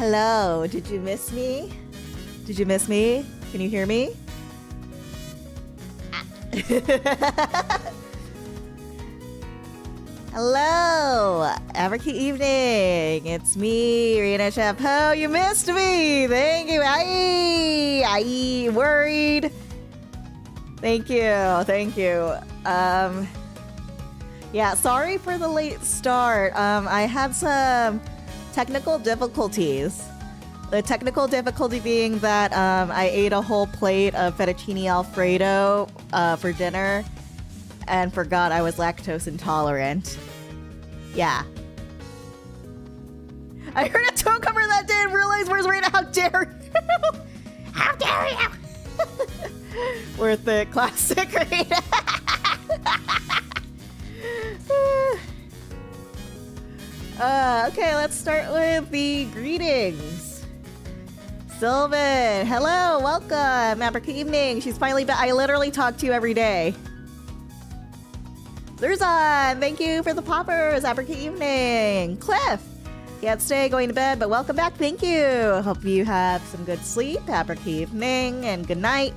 Hello, did you miss me? Did you miss me? Can you hear me? Hello, African evening. It's me, Reyna Chapeau. You missed me. Thank you. I worried. Thank you. Thank you. Yeah, sorry for the late start. I had some technical difficulties. The technical difficulty being that I ate a whole plate of fettuccine alfredo for dinner and forgot I was lactose intolerant. Yeah. I heard a tone cover that day and realized, where's Reyna? How dare you? How dare you? Worth it. Classic Reyna. Okay, let's start with the greetings. Sylvan, hello, welcome. African evening. She's finally back. I literally talk to you every day. Zurzan, thank you for the poppers. African evening. Cliff, can't stay, going to bed, but welcome back. Thank you. Hope you have some good sleep. African evening and good night.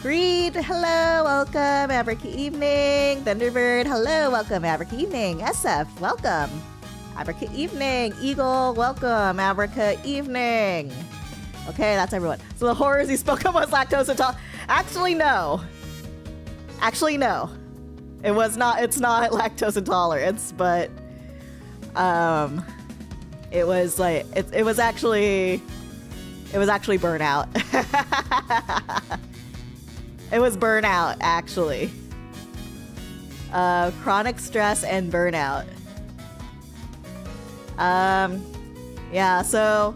Greed, hello, welcome. African evening. Thunderbird, hello, welcome. African evening. SF, welcome. African evening. Eagle, welcome. African evening. Okay, that's everyone. So the horrors he spoke of was lactose intolerant. Actually, no. Actually, no. It's not lactose intolerance, but it was like it was actually burnout. It was burnout, actually. Chronic stress and burnout. Yeah, so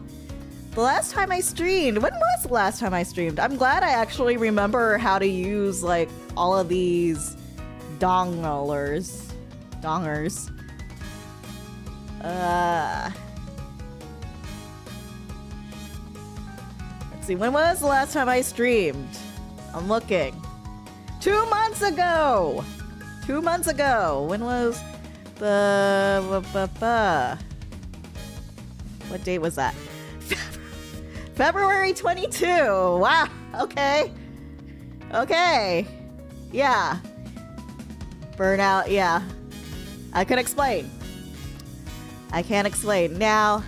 the last time I streamed, when was the last time I streamed? I'm glad I actually remember how to use like all of these dongers. Let's see, when was the last time I streamed? I'm looking. 2 months ago! 2 months ago! When was the... What date was that? February 22! Wow! Okay. Okay. Yeah. Burnout, yeah. I can explain. I can't explain. Now,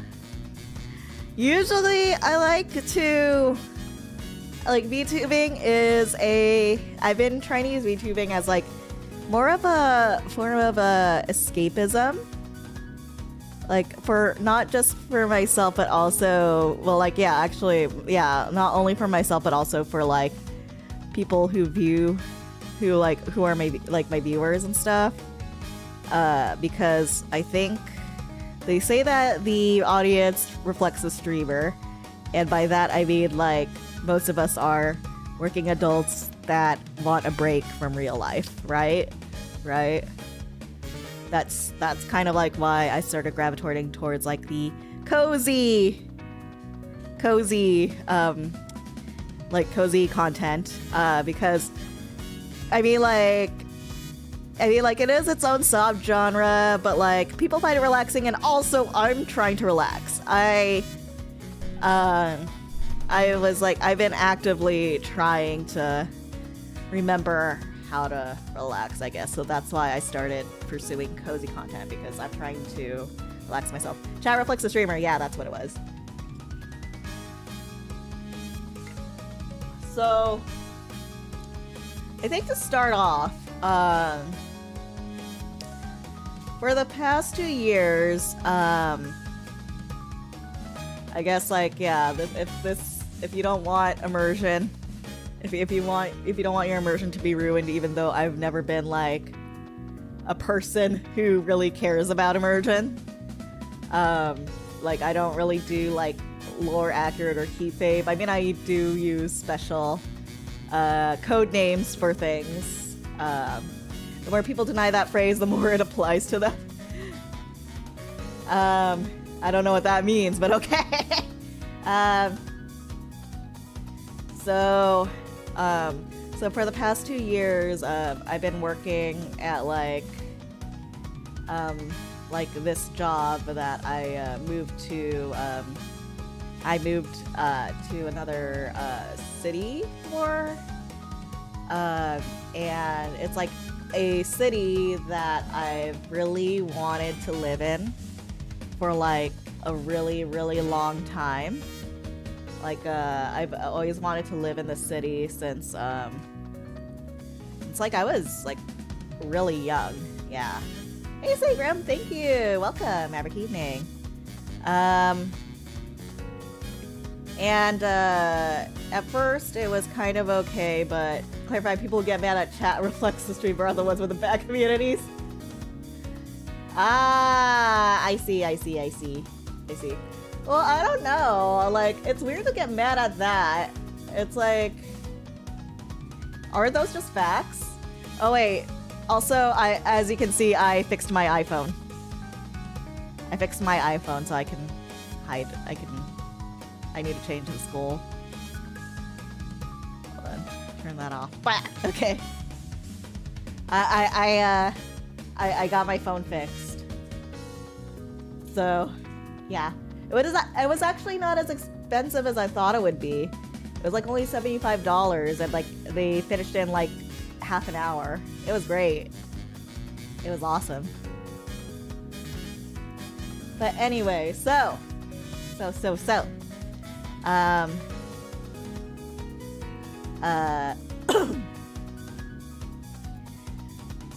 usually I like to... Like, VTubing is I've been trying to use VTubing as, like, more of a form of escapism. Like, for, not just for myself, but also, well, like, yeah, actually, yeah, not only for myself, but also for, like, people who are maybe, like, my viewers and stuff. Because I think they say that the audience reflects the streamer. And by that, I mean, like, most of us are working adults that want a break from real life, right? Right? That's kind of like why I started gravitating towards like the cozy content, because I mean like it is its own subgenre, but like people find it relaxing, and also I'm trying to relax. I was like, I've been actively trying to remember how to relax, I guess. So that's why I started pursuing cozy content, because I'm trying to relax myself. Chat reflects the streamer. Yeah, that's what it was. So I think to start off, for the past 2 years, I guess, like, yeah, if you don't want immersion, if you don't want your immersion to be ruined, even though I've never been like a person who really cares about immersion, like I don't really do like lore accurate or kayfabe. I mean, I do use special code names for things. The more people deny that phrase, the more it applies to them. I don't know what that means, but okay. So for the past 2 years, I've been working at like this job that I moved to I moved to another city more, and it's like a city that I've really wanted to live in for like a really, really long time. Like I've always wanted to live in the city since it's like I was like really young. Yeah. Hey Seagram, thank you. Welcome. Have a good evening. And at first it was kind of okay, but clarify, people get mad at chat reflects the stream, are the ones with the bad communities. Ah, I see. Well, I don't know. Like, it's weird to get mad at that. It's like, are those just facts? Oh wait. Also, as you can see, I fixed my iPhone. I fixed my iPhone so I can hide. I need to change the school. Hold on. Turn that off. Okay. I got my phone fixed. So, yeah. It was actually not as expensive as I thought it would be. It was like only $75, and like they finished in like half an hour. It was great. It was awesome. But anyway, so.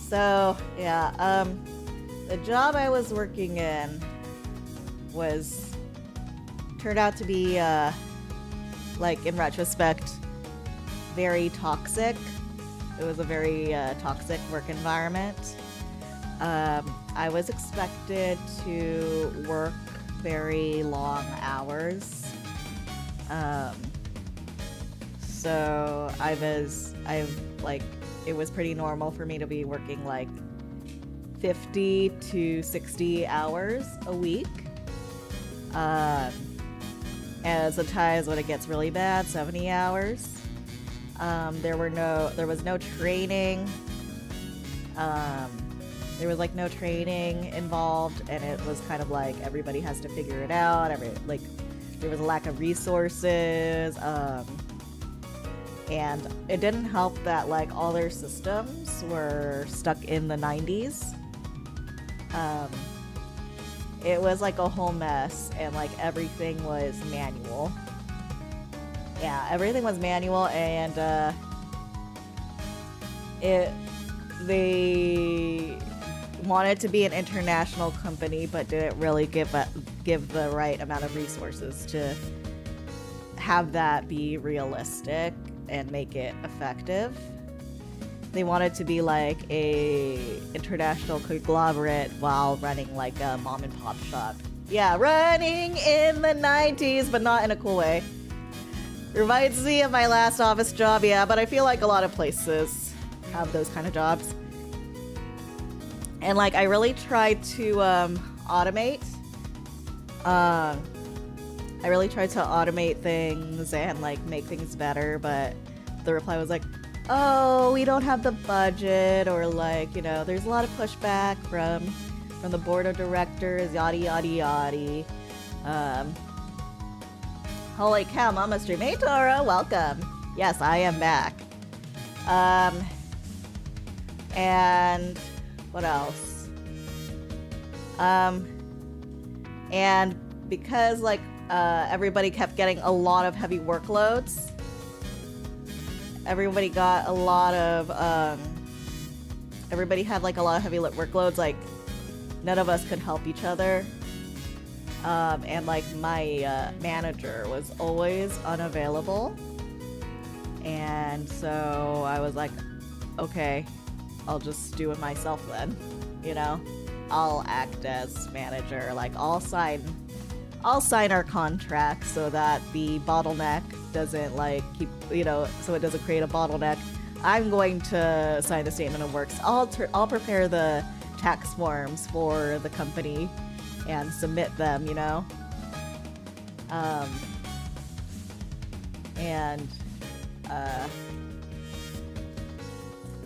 So yeah, the job I was working in turned out to be like in retrospect very toxic. It was a very toxic work environment. I was expected to work very long hours. So it was pretty normal for me to be working like 50 to 60 hours a week. And sometimes when it gets really bad, 70 hours. There was no training. There was like no training involved, and it was kind of like everybody has to figure it out. There was a lack of resources, and it didn't help that like all their systems were stuck in the 90s. It was like a whole mess, and like everything was manual. Yeah, everything was manual, and they wanted to be an international company, but didn't really give the right amount of resources to have that be realistic and make it effective. They wanted to be like a international conglomerate while running like a mom and pop shop. Yeah, running in the 90s, but not in a cool way. Reminds me of my last office job, yeah, but I feel like a lot of places have those kind of jobs. And like I really tried to automate. I really tried to automate things and like make things better, but the reply was like, oh, we don't have the budget, or like, you know, there's a lot of pushback from the board of directors, yada yada yada. Holy cow, Mama Stream. Hey Toro, welcome. Yes, I am back. And what else? And because like everybody kept getting a lot of heavy workloads, everybody got a lot of everybody had like a lot of heavy workloads, like none of us could help each other. And like my manager was always unavailable, and so I was like, okay, I'll just do it myself then, you know? I'll act as manager, like I'll sign our contract so that the bottleneck doesn't like keep, you know, so it doesn't create a bottleneck. I'm going to sign the statement of works. I'll prepare the tax forms for the company and submit them, you know?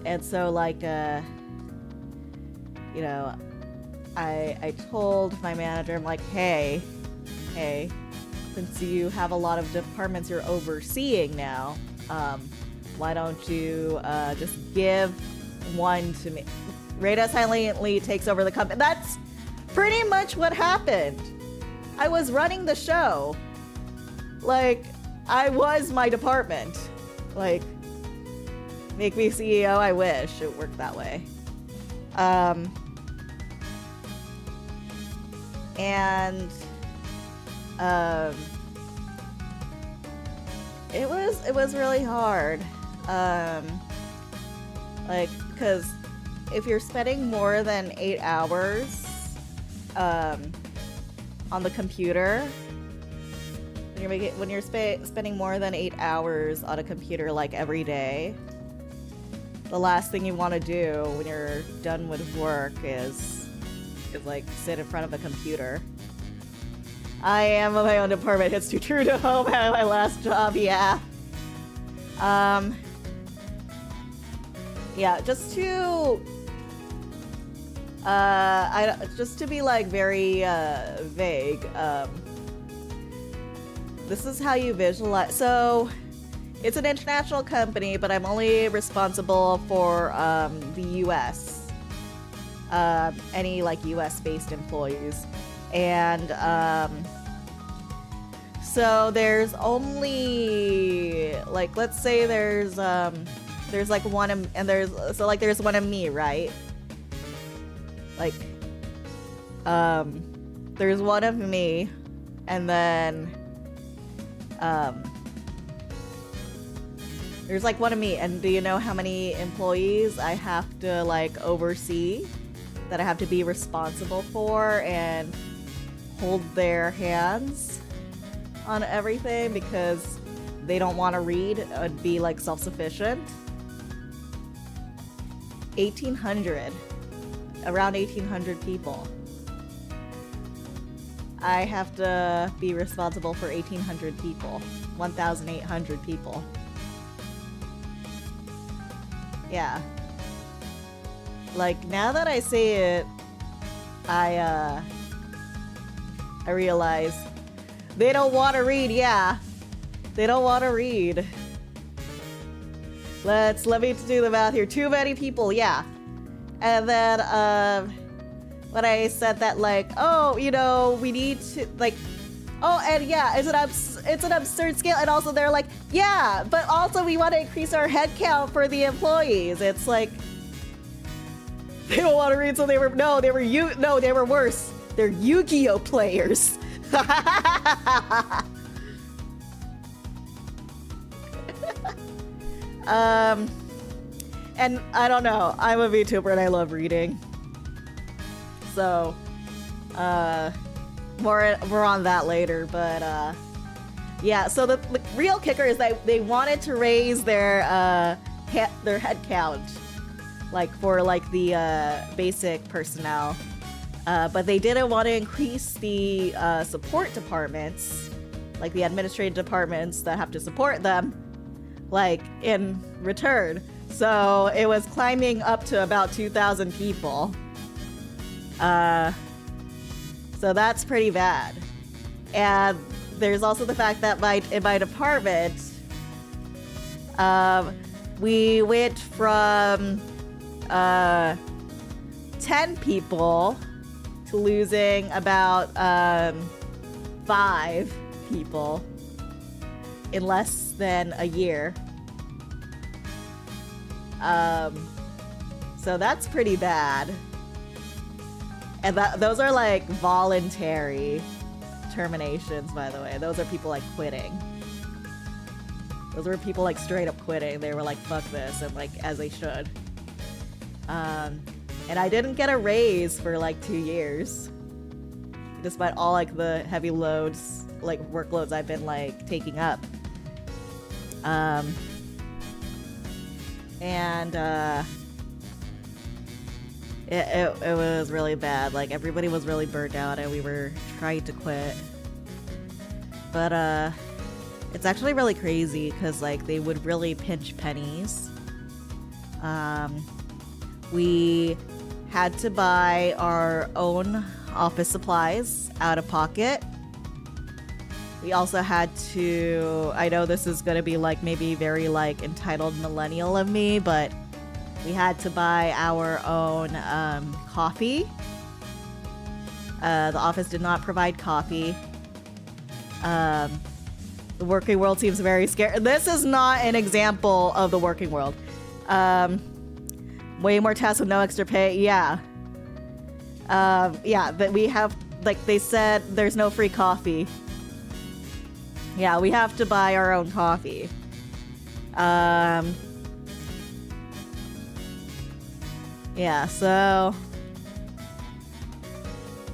And so like, you know, I told my manager, I'm like, hey, since you have a lot of departments you're overseeing now, why don't you just give one to me? Reyna silently takes over the company. That's pretty much what happened. I was running the show. Like, I was my department. Like, make me CEO, I wish it worked that way. It was really hard. Like, because if you're spending more than 8 hours on the computer, when you're spending more than 8 hours on a computer like every day, the last thing you want to do when you're done with work is like sit in front of a computer. I am my own department. It's too true to home at my last job. Yeah. Yeah. Just to be like very vague. This is how you visualize. So, it's an international company, but I'm only responsible for the U.S. Any like U.S.-based employees, and so there's only like, let's say there's like one and there's one of me, right? Like there's one of me, and then there's like one of me, and do you know how many employees I have to like oversee, that I have to be responsible for and hold their hands on everything because they don't want to read and be like self-sufficient? 1,800. Around 1,800 people. I have to be responsible for 1,800 people. 1,800 people. Yeah. Like, now that I say it, I realize they don't want to read. Yeah. They don't want to read. Let me do the math here. Too many people. Yeah. And then, when I said that, like, oh, you know, we need to, like, oh, and yeah, it's an absurd scale. And also they're like, yeah, but also we want to increase our head count for the employees. It's like, they don't want to read, so they were worse. They're Yu-Gi-Oh players. And I don't know, I'm a VTuber and I love reading. So, more on that later, but yeah, so the real kicker is that they wanted to raise their head count, like for like the basic personnel, but they didn't want to increase the support departments, like the administrative departments that have to support them, like in return. So it was climbing up to about 2,000 people. So that's pretty bad. And there's also the fact that in my department, we went from 10 people to losing about 5 people in less than a year. So that's pretty bad. And those are like voluntary terminations, by the way. Those are people like quitting. Those were people like straight up quitting. They were like, fuck this, and like, as they should. And I didn't get a raise for like 2 years, despite all like the heavy loads, like workloads I've been like taking up. It was really bad. Like, everybody was really burnt out and we were trying to quit. But it's actually really crazy because like they would really pinch pennies. We had to buy our own office supplies out of pocket. We also had to, I know this is gonna be like maybe very like entitled millennial of me, but we had to buy our own coffee. The office did not provide coffee. The working world seems very scared. This is not an example of the working world. Way more tasks with no extra pay. Yeah. Yeah, but we have, like they said, there's no free coffee. Yeah, we have to buy our own coffee. Yeah, so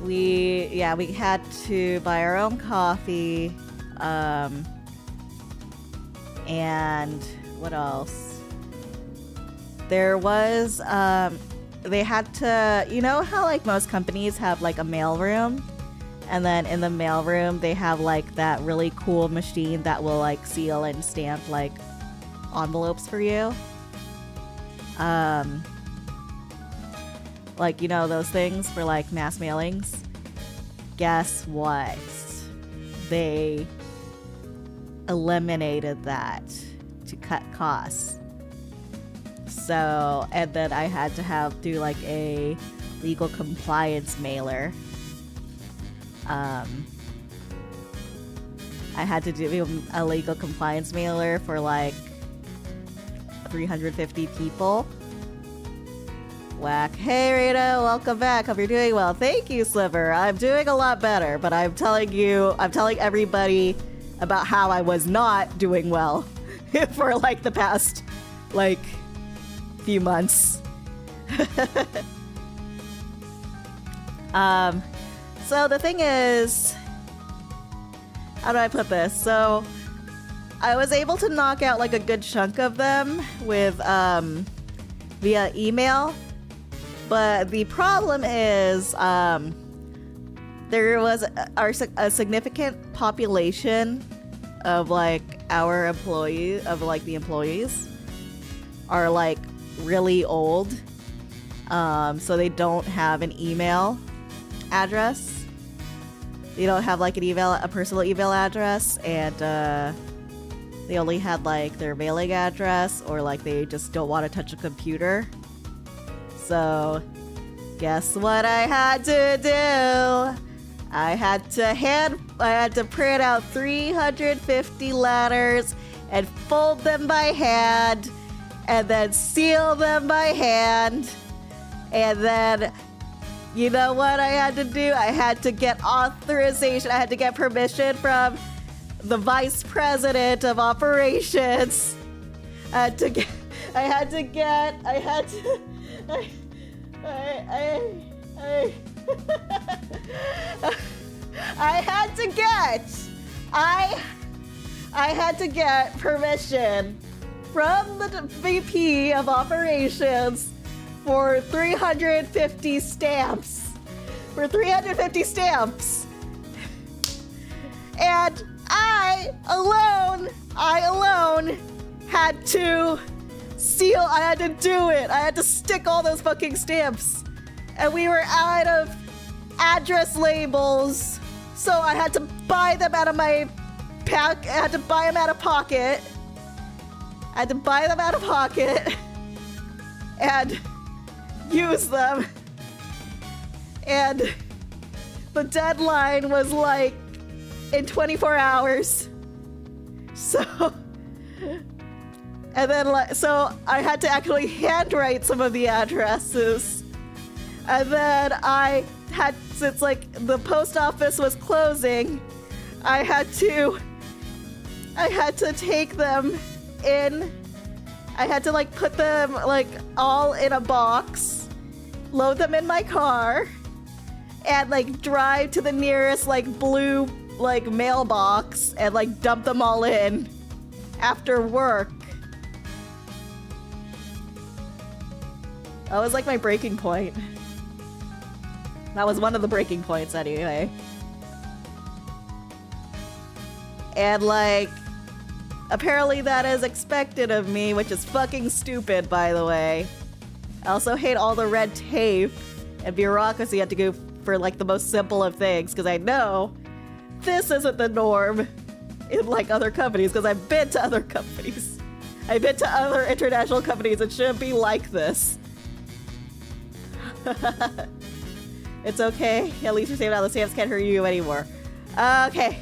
we had to buy our own coffee. And what else? There was, they had to, you know how like most companies have like a mail room? And then in the mail room, they have like that really cool machine that will like seal and stamp like envelopes for you. Like, you know, those things for like mass mailings. Guess what? They eliminated that to cut costs. So, and then I had to do like a legal compliance mailer. I had to do a legal compliance mailer for like 350 people. Whack. Hey Reyna, welcome back. Hope you're doing well. Thank you, Sliver. I'm doing a lot better, but I'm telling everybody about how I was not doing well for like the past like few months. So the thing is, how do I put this? So I was able to knock out like a good chunk of them with via email, but the problem is there was a significant population of like our employees, of like the employees are like really old, so they don't have an email address. They don't have like a personal email address, and they only had like their mailing address, or like they just don't want to touch a computer. So guess what I had to do? I had to print out 350 letters and fold them by hand and then seal them by hand. And then, you know what I had to do? I had to get authorization. I had to get permission from the vice president of operations. I had to get permission from the VP of operations for 350 stamps. For 350 stamps. And I alone had to seal, I had to do it. I had to stick all those fucking stamps. And we were out of address labels, so I had to buy them out of my pack. I had to buy them out of pocket. And use them. And the deadline was like in 24 hours. So, and then so I had to actually handwrite some of the addresses. And then since like the post office was closing, I had to take them in. I had to like put them like all in a box, load them in my car, and like drive to the nearest like blue like mailbox and like dump them all in after work. That was like my breaking point. That was one of the breaking points anyway. And like, apparently that is expected of me, which is fucking stupid, by the way. I also hate all the red tape and bureaucracy I have to go for like the most simple of things, because I know this isn't the norm in like other companies, because I've been to other companies. I've been to other international companies. It shouldn't be like this. It's okay. At least you're safe now. The stamps can't hurt you anymore. Okay.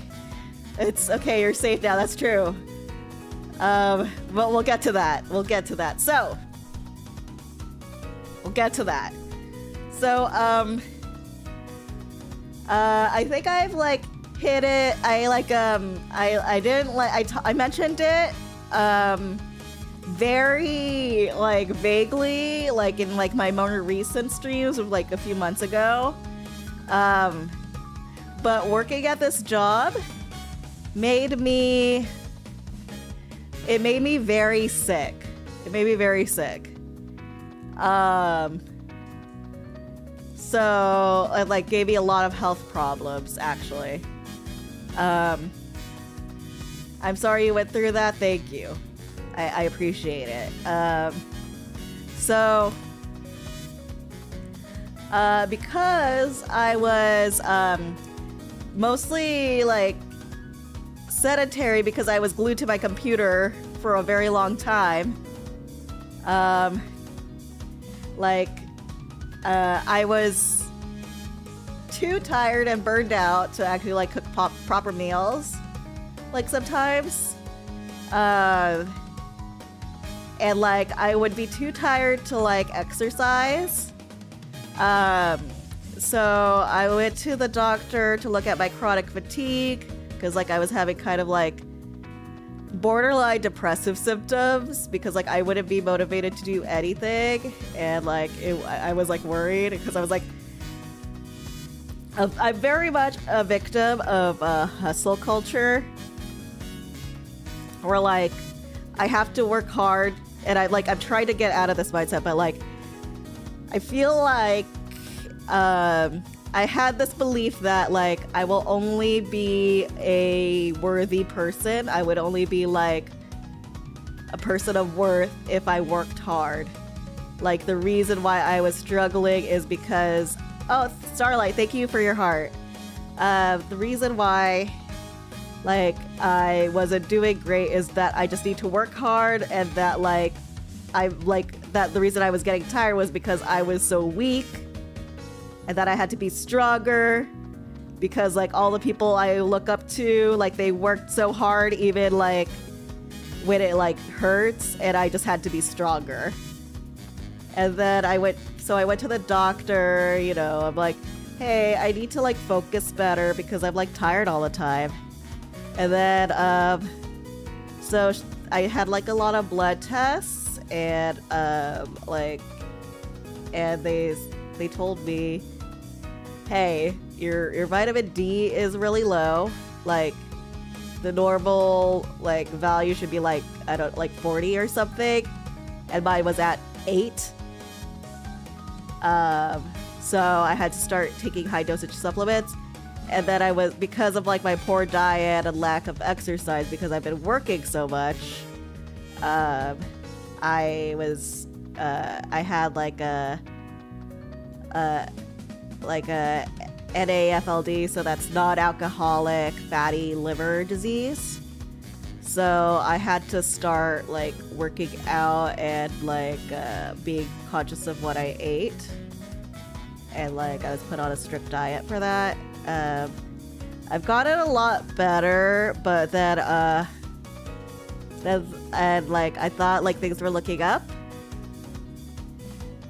It's okay. You're safe now. That's true. But we'll get to that. We'll get to that. So, we'll get to that. So, I think I've like hit it. I didn't like, I mentioned it, very like vaguely, like in like my more recent streams of like a few months ago. But working at this job made me very sick. It made me very sick. So it like gave me a lot of health problems, actually. I'm sorry you went through that. Thank you. I appreciate it. Because I was mostly like sedentary because I was glued to my computer for a very long time. I was too tired and burned out to actually like cook proper meals. Like sometimes. And like I would be too tired to like exercise. So I went to the doctor to look at my chronic fatigue because like I was having kind of like borderline depressive symptoms because like I wouldn't be motivated to do anything, and like I was like worried because I was like I'm very much a victim of hustle culture where like I have to work hard, and I'm trying to get out of this mindset, but like I feel like I had this belief that like I will only be a worthy person. I would only be like a person of worth if I worked hard. Like the reason why I was struggling is because, oh, Starlight, thank you for your heart. The reason why like I wasn't doing great is that I just need to work hard, and that like the reason I was getting tired was because I was so weak, and that I had to be stronger because like all the people I look up to, like they worked so hard even like when it like hurts, and I just had to be stronger. And then I went to the doctor, you know, I'm like, hey, I need to like focus better because I'm like tired all the time. And then so I had like a lot of blood tests, and they told me, hey, your vitamin D is really low. Like the normal like value should be like, I don't like 40 or something, and mine was at 8. So I had to start taking high dosage supplements. And then I was, because of like my poor diet and lack of exercise, because I've been working so much, I had like a NAFLD, so that's non-alcoholic fatty liver disease. So I had to start like working out and like being conscious of what I ate, and like I was put on a strict diet for that. I've gotten a lot better, but then and like I thought like things were looking up,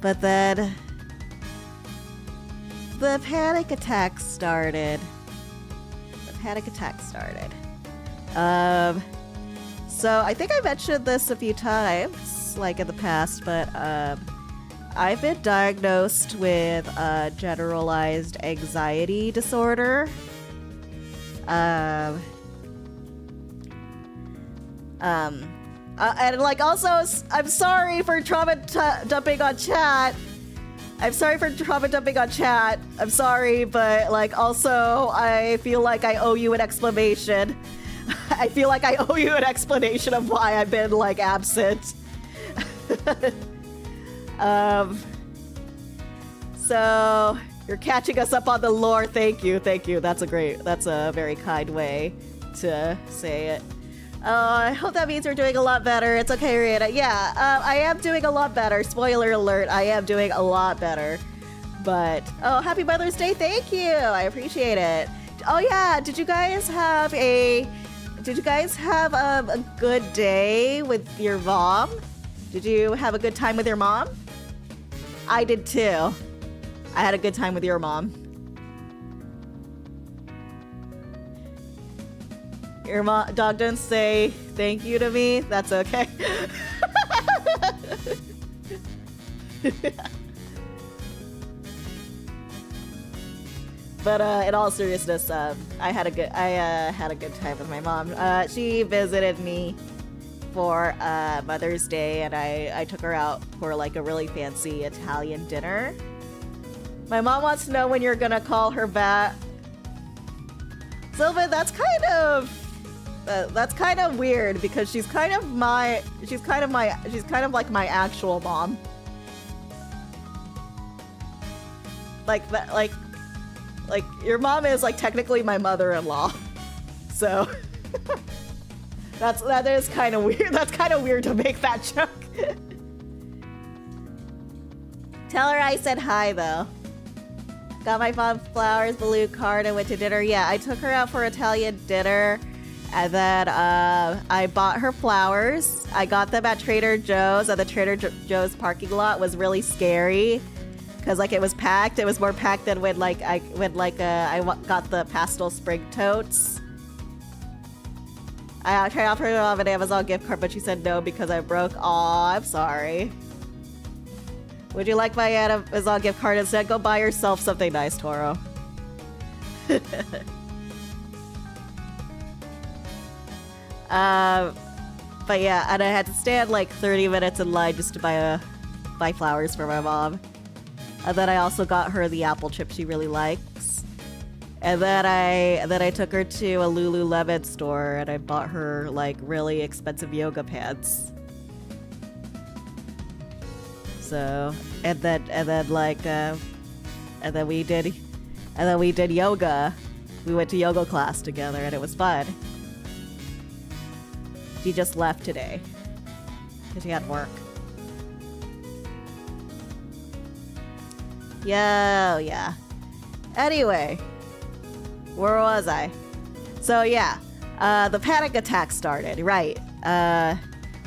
but then the panic attack started. So I think I mentioned this a few times, like in the past, but I've been diagnosed with generalized anxiety disorder. And like also, I'm sorry for trauma dumping on chat. I'm sorry, but like also I feel like I owe you an explanation. I feel like I owe you an explanation of why I've been like absent. So You're catching us up on the lore. Thank you. That's a very kind way to say it. I hope that means you're doing a lot better. It's okay, Reyna. Yeah, I am doing a lot better. Spoiler alert, I am doing a lot better. But, oh, happy Mother's Day. Thank you. I appreciate it. Oh yeah, did you guys have a good day with your mom? Did you have a good time with your mom? I did too. I had a good time with your mom. Your dog didn't say thank you to me? That's okay. But in all seriousness, I had a good time with my mom. She visited me for Mother's Day, and I took her out for like a really fancy Italian dinner. My mom wants to know when you're gonna call her back. Sylvan, that's kind of weird because she's kind of like my actual mom. Like your mom is like technically my mother-in-law. So that is kind of weird. That's kind of weird to make that joke. Tell her I said hi though. Got my mom flowers, blue card, and went to dinner. Yeah, I took her out for Italian dinner, and then I bought her flowers. I got them at Trader Joe's, and the Trader Joe's parking lot was really scary because like it was packed. It was more packed than when I got the pastel spring totes. I tried offering her off an Amazon gift card, but she said no because I broke. Aw, I'm sorry. Would you like my Amazon gift card instead? Go buy yourself something nice, Toro. But yeah, and I had to stand like 30 minutes in line just to buy flowers for my mom. And then I also got her the apple chip she really likes. And then I took her to a Lululemon store and I bought her like really expensive yoga pants. So and then we did yoga. We went to yoga class together and it was fun. She just left today because she had work. Yeah. Anyway, where was I? So yeah, the panic attack started, right?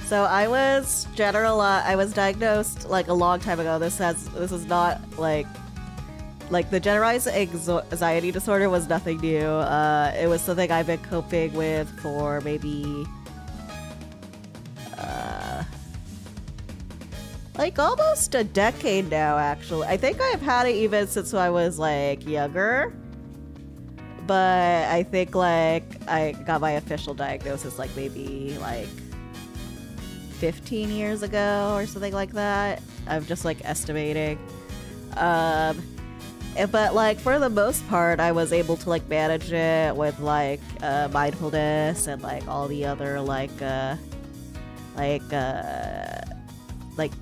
So I was diagnosed like a long time ago. This is not like the generalized anxiety disorder was nothing new. It was something I've been coping with for maybe like almost a decade now, actually. I think I've had it even since I was like younger. But I think like I got my official diagnosis like maybe like 15 years ago or something like that. I'm just like estimating. But like for the most part, I was able to like manage it with like mindfulness and like all the other like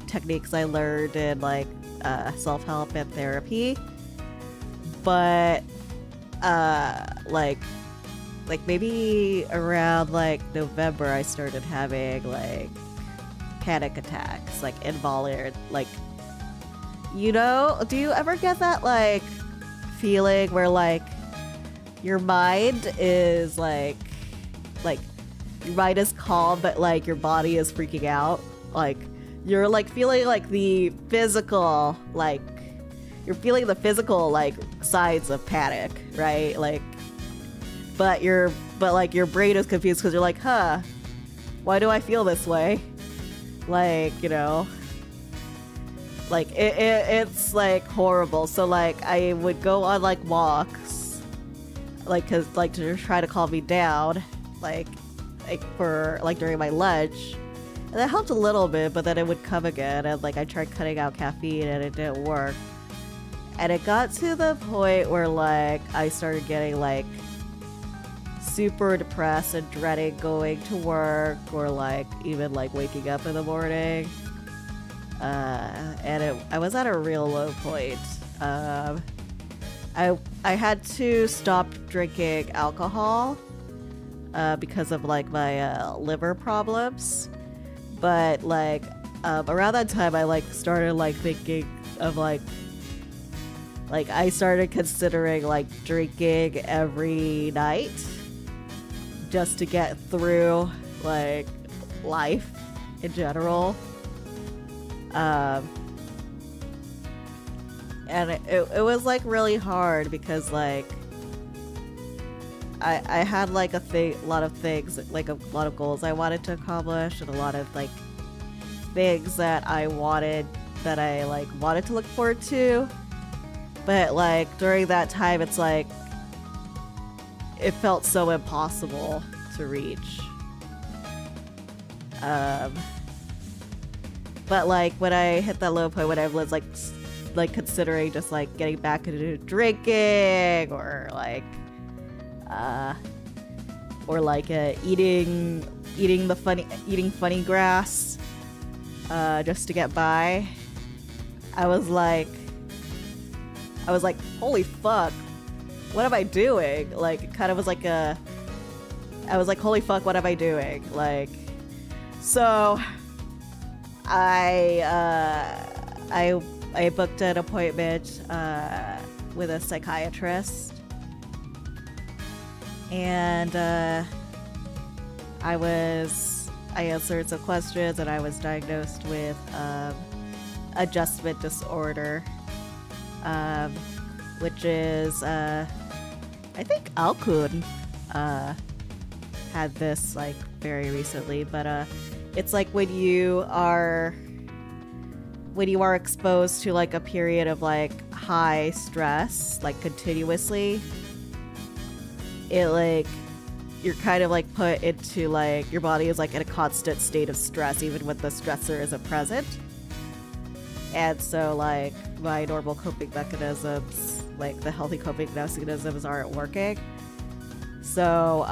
techniques I learned in like self-help and therapy. But like maybe around like November I started having like panic attacks, like involuntary, like, you know, do you ever get that like feeling where like your mind is like your mind is calm but like your body is freaking out? Like you're like feeling like the physical, like you're feeling the physical like signs of panic, right? Like but like your brain is confused because you're like, huh, why do I feel this way? Like, you know, like it's like horrible. So like I would go on like walks, like to try to calm me down, like for like during my lunch, and that helped a little bit. But then it would come again, and like I tried cutting out caffeine, and it didn't work. And it got to the point where like I started getting like super depressed and dreading going to work or like even like waking up in the morning. And I was at a real low point. I had to stop drinking alcohol because of like my liver problems, but like around that time I like started like thinking of like I started considering like drinking every night just to get through like life in general. And it was like really hard because like I had like a lot of things, like a lot of goals I wanted to accomplish, and a lot of like things that I wanted to look forward to. But like during that time, it's like it felt so impossible to reach. But like when I hit that low point, when I was like considering just like getting back into drinking or eating funny grass just to get by, I was like holy fuck, what am I doing? Like it kind of was like I was like, holy fuck, what am I doing? Like, so I booked an appointment with a psychiatrist, and I answered some questions, and I was diagnosed with adjustment disorder, which is I think raccoon had this like very recently, but it's like when you are exposed to like a period of like high stress, like continuously, it like you're kind of like put into like your body is like in a constant state of stress even when the stressor isn't present. And so like my normal coping mechanisms, like the healthy coping mechanisms, aren't working. So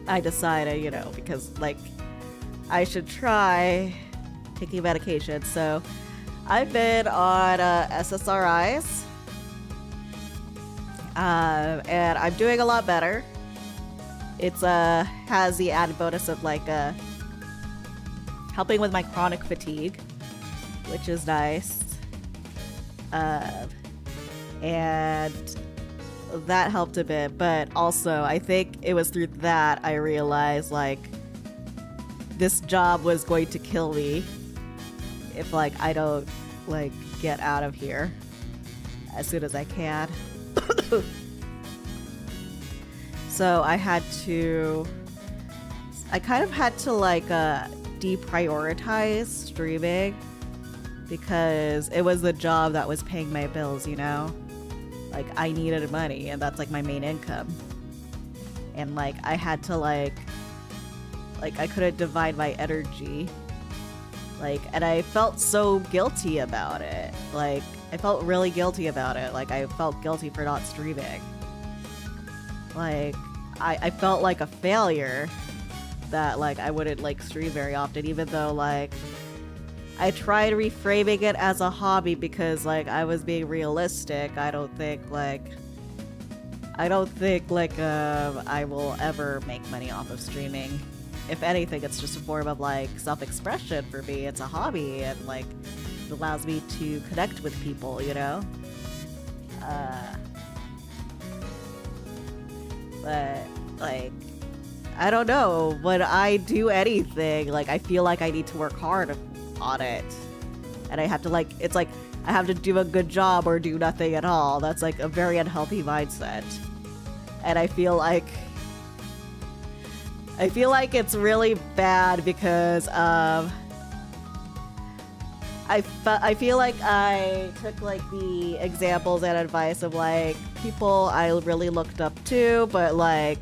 I decided, because like I should try taking medication. So I've been on SSRIs, and I'm doing a lot better. It's has the added bonus of like helping with my chronic fatigue, which is nice, and that helped a bit. But also I think it was through that I realized like this job was going to kill me if like I don't like get out of here as soon as I can. So I kind of had to like deprioritize streaming because it was the job that was paying my bills, like I needed money, and that's like my main income. And like I had to like I couldn't divide my energy, and I felt so guilty about it. Like I felt really guilty about it. Like I felt guilty for not streaming. Like I felt like a failure that like I wouldn't like stream very often, even though like I tried reframing it as a hobby because like I was being realistic. I don't think I will ever make money off of streaming. If anything, it's just a form of like self-expression for me. It's a hobby, and like it allows me to connect with people, but like I don't know, when I do anything, like I feel like I need to work hard on it, and I have to like, it's like I have to do a good job or do nothing at all. That's like a very unhealthy mindset, and I feel like it's really bad because I feel like I took like the examples and advice of like people I really looked up to, but like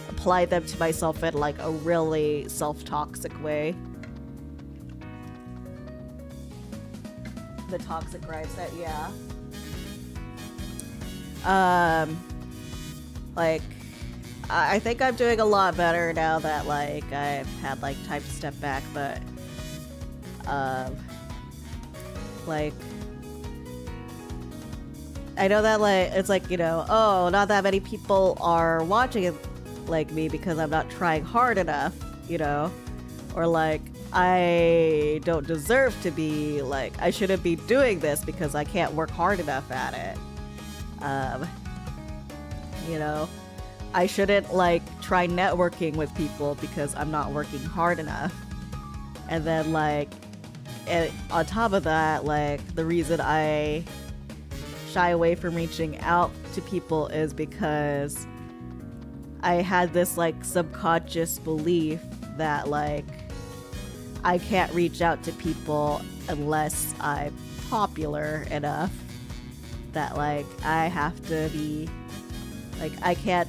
applied them to myself in like a really self-toxic way. The toxic mindset, yeah. Like I think I'm doing a lot better now that like I've had like time to step back, but like I know that, like, it's like, you know, oh, not that many people are watching it like me because I'm not trying hard enough, you know? Or like, I don't deserve to be, like, I shouldn't be doing this because I can't work hard enough at it. You know, I shouldn't, like, try networking with people because I'm not working hard enough. And then, like, on top of that, like, the reason I shy away from reaching out to people is because I had this, like, subconscious belief that, like, I can't reach out to people unless I'm popular enough. That, like, I have to be, like, I can't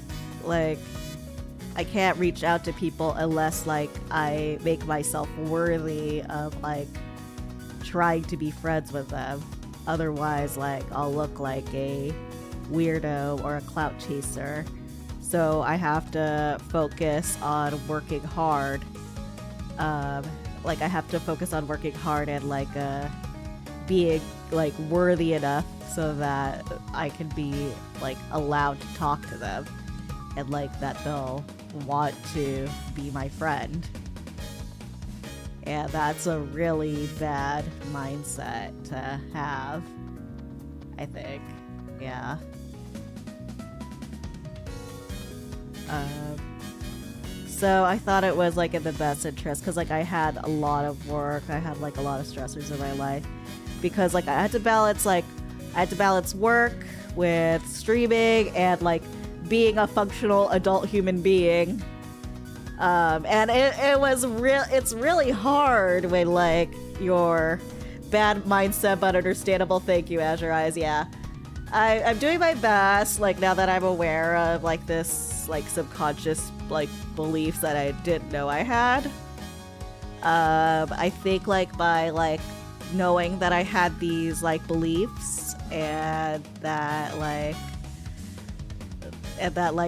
reach out to people unless, like, I make myself worthy of, like, trying to be friends with them. Otherwise, like, I'll look like a weirdo or a clout chaser. So I have to focus on working hard. Like, I have to focus on working hard and, like, being, like, worthy enough so that I can be, like, allowed to talk to them. And, like, that they'll want to be my friend. And that's a really bad mindset to have, I think. Yeah. So I thought it was, like, in the best interest because, like, I had a lot of work. I had, like, a lot of stressors in my life because, like, I had to balance work with streaming and, like, being a functional adult human being. And it's really hard when, like, your bad mindset but understandable. Thank you, Azure Eyes. Yeah, I'm doing my best, like, now that I'm aware of, like, this, like, subconscious, like, beliefs that I didn't know I had. I think, like, by, like, knowing that I had these, like, beliefs and that, like,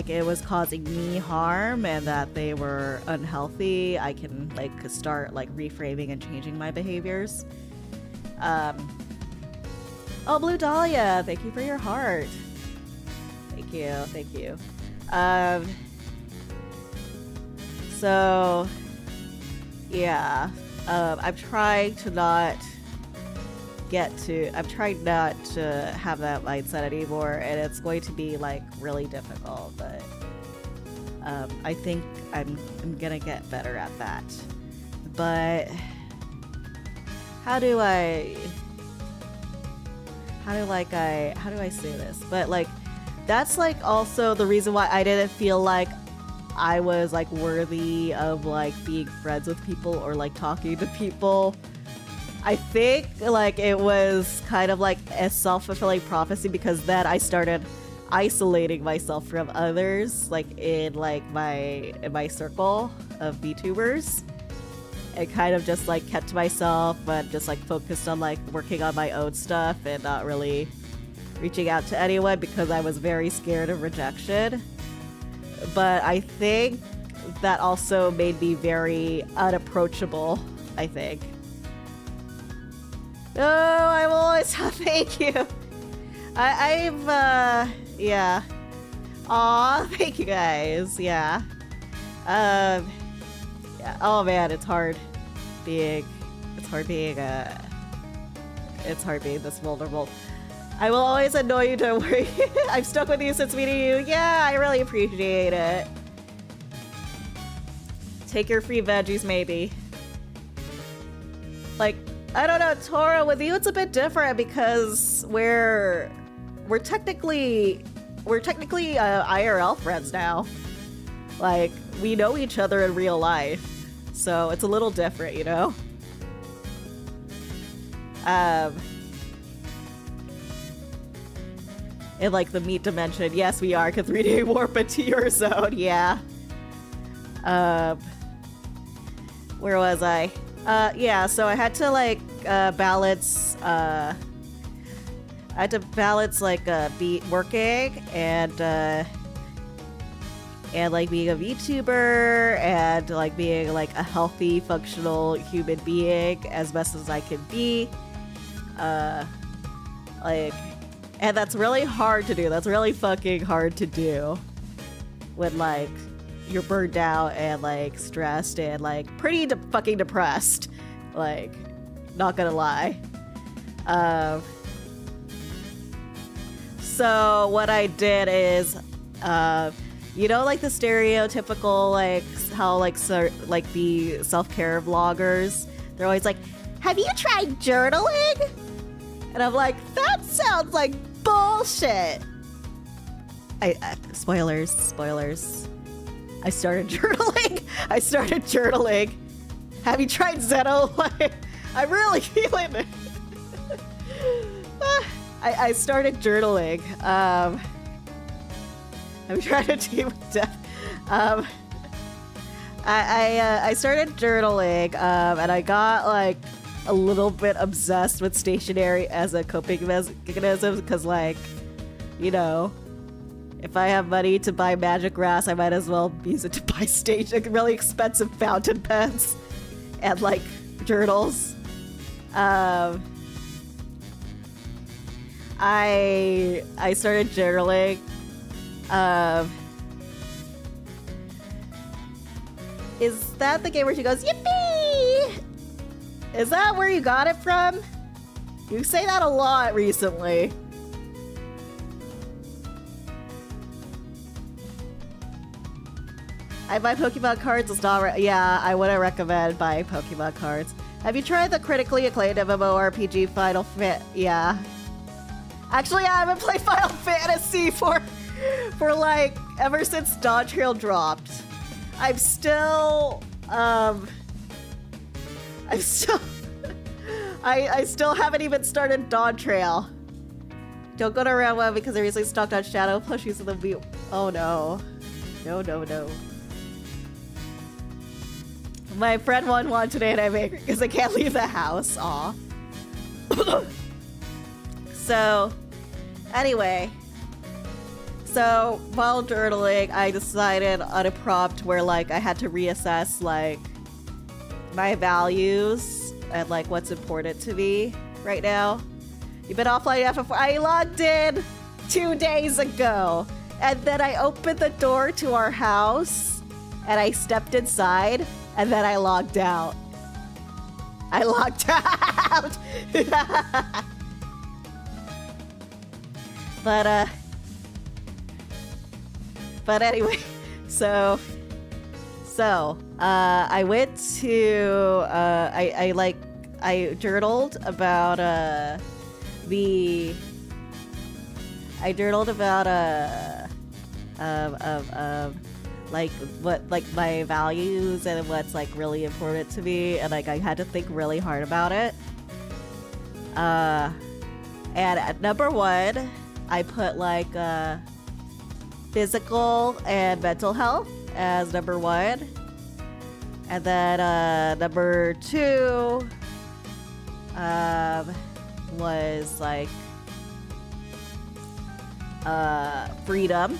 it was causing me harm and that they were unhealthy, I can, like, start, like, reframing and changing my behaviors. Oh, Blue Dahlia, thank you for your heart. Thank you. So, yeah, I'm trying not to have that mindset anymore, and it's going to be, like, really difficult, but I think I'm gonna get better at that. But how do I say this? But, like, that's, like, also the reason why I didn't feel like I was, like, worthy of, like, being friends with people or, like, talking to people. I think, like, it was kind of like a self-fulfilling prophecy because then I started isolating myself from others, like, in my circle of VTubers. And kind of just, like, kept to myself, but just, like, focused on, like, working on my own stuff and not really reaching out to anyone because I was very scared of rejection. But I think that also made me very unapproachable, I think. No, I will always thank you. Yeah. Aw, thank you guys, yeah. Yeah. Oh man, it's hard being this vulnerable. I will always annoy you, don't worry. I've stuck with you since meeting you. Yeah, I really appreciate it. Take your free veggies, maybe. Like, I don't know, Tora, with you it's a bit different because we're technically IRL friends now. Like, we know each other in real life. So it's a little different, you know? In, like, the meat dimension, yes, we are, because 3D warp into your zone, yeah. Where was I? Yeah, so I had to, like, balance, like, be working and like being a VTuber and like being like a healthy, functional human being as best as I can be. Like, And that's really hard to do. That's really fucking hard to do when, like, you're burned out and, like, stressed and, like, pretty fucking depressed. Like, not gonna lie. So what I did is, you know, like the stereotypical, like, how, like, like the self-care vloggers, they're always like, have you tried journaling? And I'm like, that sounds like bullshit. Spoilers. I started journaling. Have you tried Zeno? Like, I'm really feeling it. I started journaling. I'm trying to deal with death. I started journaling, and I got, like, a little bit obsessed with stationery as a coping mechanism, because, like, you know, if I have money to buy magic grass, I might as well use it to buy really expensive fountain pens and, like, journals. I started journaling. Is that the game where she goes, yippee? Is that where you got it from? You say that a lot recently. I buy Pokemon cards. It's not yeah, I wouldn't recommend buying Pokemon cards. Have you tried the critically acclaimed MMORPG Final Fantasy? Yeah. Actually, I haven't played Final Fantasy for like, ever since Dawn Trail dropped. I still haven't even started Dawn Trail. Don't go to round 1 because I recently stocked on Shadow plushies in the view. Oh no. No. My friend won one today and I'm angry because I can't leave the house. Aw. So, anyway. So, while journaling, I decided on a prompt where, like, I had to reassess, like, my values and, like, what's important to me right now. You've been offline after I logged in 2 days ago. And then I opened the door to our house and I stepped inside and then I logged out. I logged out! But anyway, so I went to I journaled about like what, like, my values and what's, like, really important to me, and, like, I had to think really hard about it. And at number 1, I put, like, physical and mental health as number 1. And then number 2 was, like, freedom.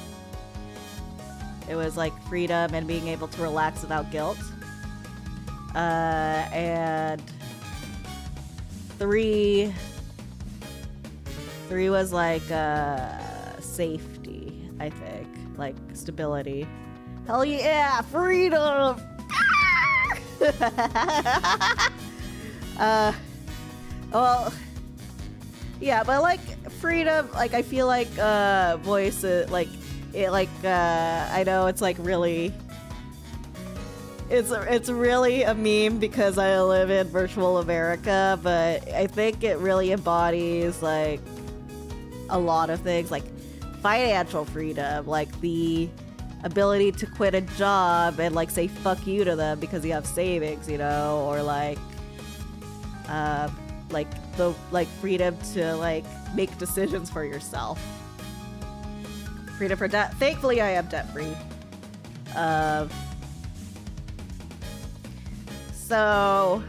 It was, like, freedom and being able to relax without guilt. And 3 was, like, safety, I think. Like, stability. Hell yeah, freedom! Well, yeah, but, like, freedom, like, I feel like, voice, like, it, like, I know it's, like, really, it's really a meme because I live in virtual America, but I think it really embodies, like, a lot of things, like financial freedom, like the ability to quit a job and, like, say fuck you to them because you have savings, you know, or, like, the, like, freedom to, like, make decisions for yourself. Freedom for debt. Thankfully, I am debt-free. So,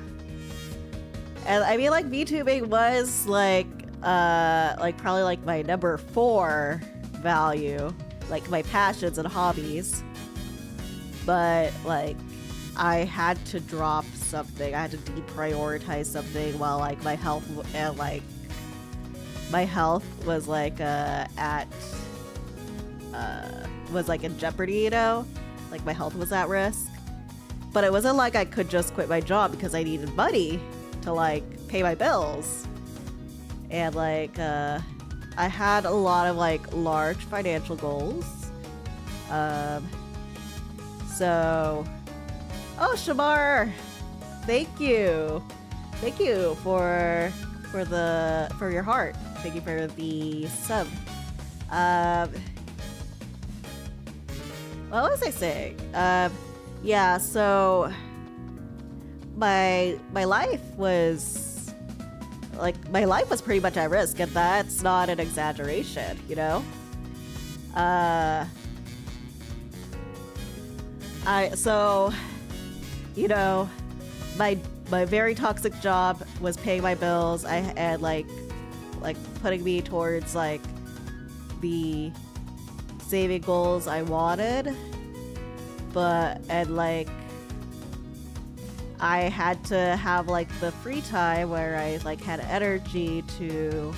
and I mean, like, VTubing was, like, probably, like, my number 4 value, like, my passions and hobbies. But, like, I had to drop something. I had to deprioritize something while, like, my health and, like, my health was like was like in jeopardy, you know? Like my health was at risk. But it wasn't like I could just quit my job because I needed money to like pay my bills. And like I had a lot of like large financial goals. So oh, Shamar, thank you for your heart. Thank you for the sub. What was I saying? Yeah, so my life was pretty much at risk, and that's not an exaggeration, you know? You know, my very toxic job was paying my bills. I had like putting me towards like the saving goals I wanted, and like I had to have like the free time where I like had energy to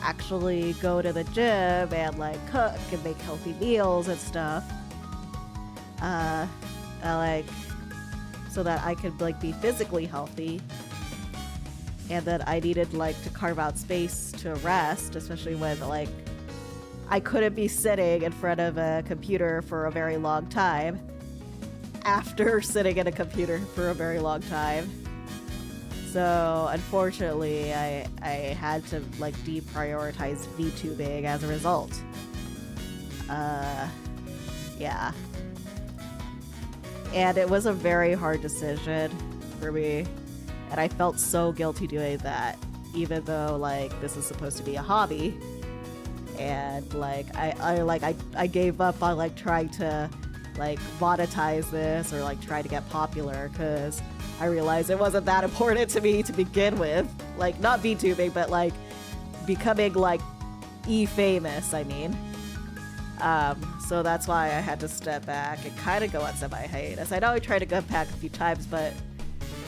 actually go to the gym and like cook and make healthy meals and stuff. Like so that I could like be physically healthy, and then I needed like to carve out space to rest, especially when like I couldn't be sitting in front of a computer for a very long time after sitting at a computer for a very long time. So unfortunately I had to like deprioritize VTubing as a result. Yeah. And it was a very hard decision for me, and I felt so guilty doing that, even though like this is supposed to be a hobby. And like I gave up on like trying to like monetize this or like try to get popular, because I realized it wasn't that important to me to begin with. Like not VTubing, but like becoming like famous, I mean. So that's why I had to step back and kind of go on semi-hiatus. I know I tried to go back a few times, but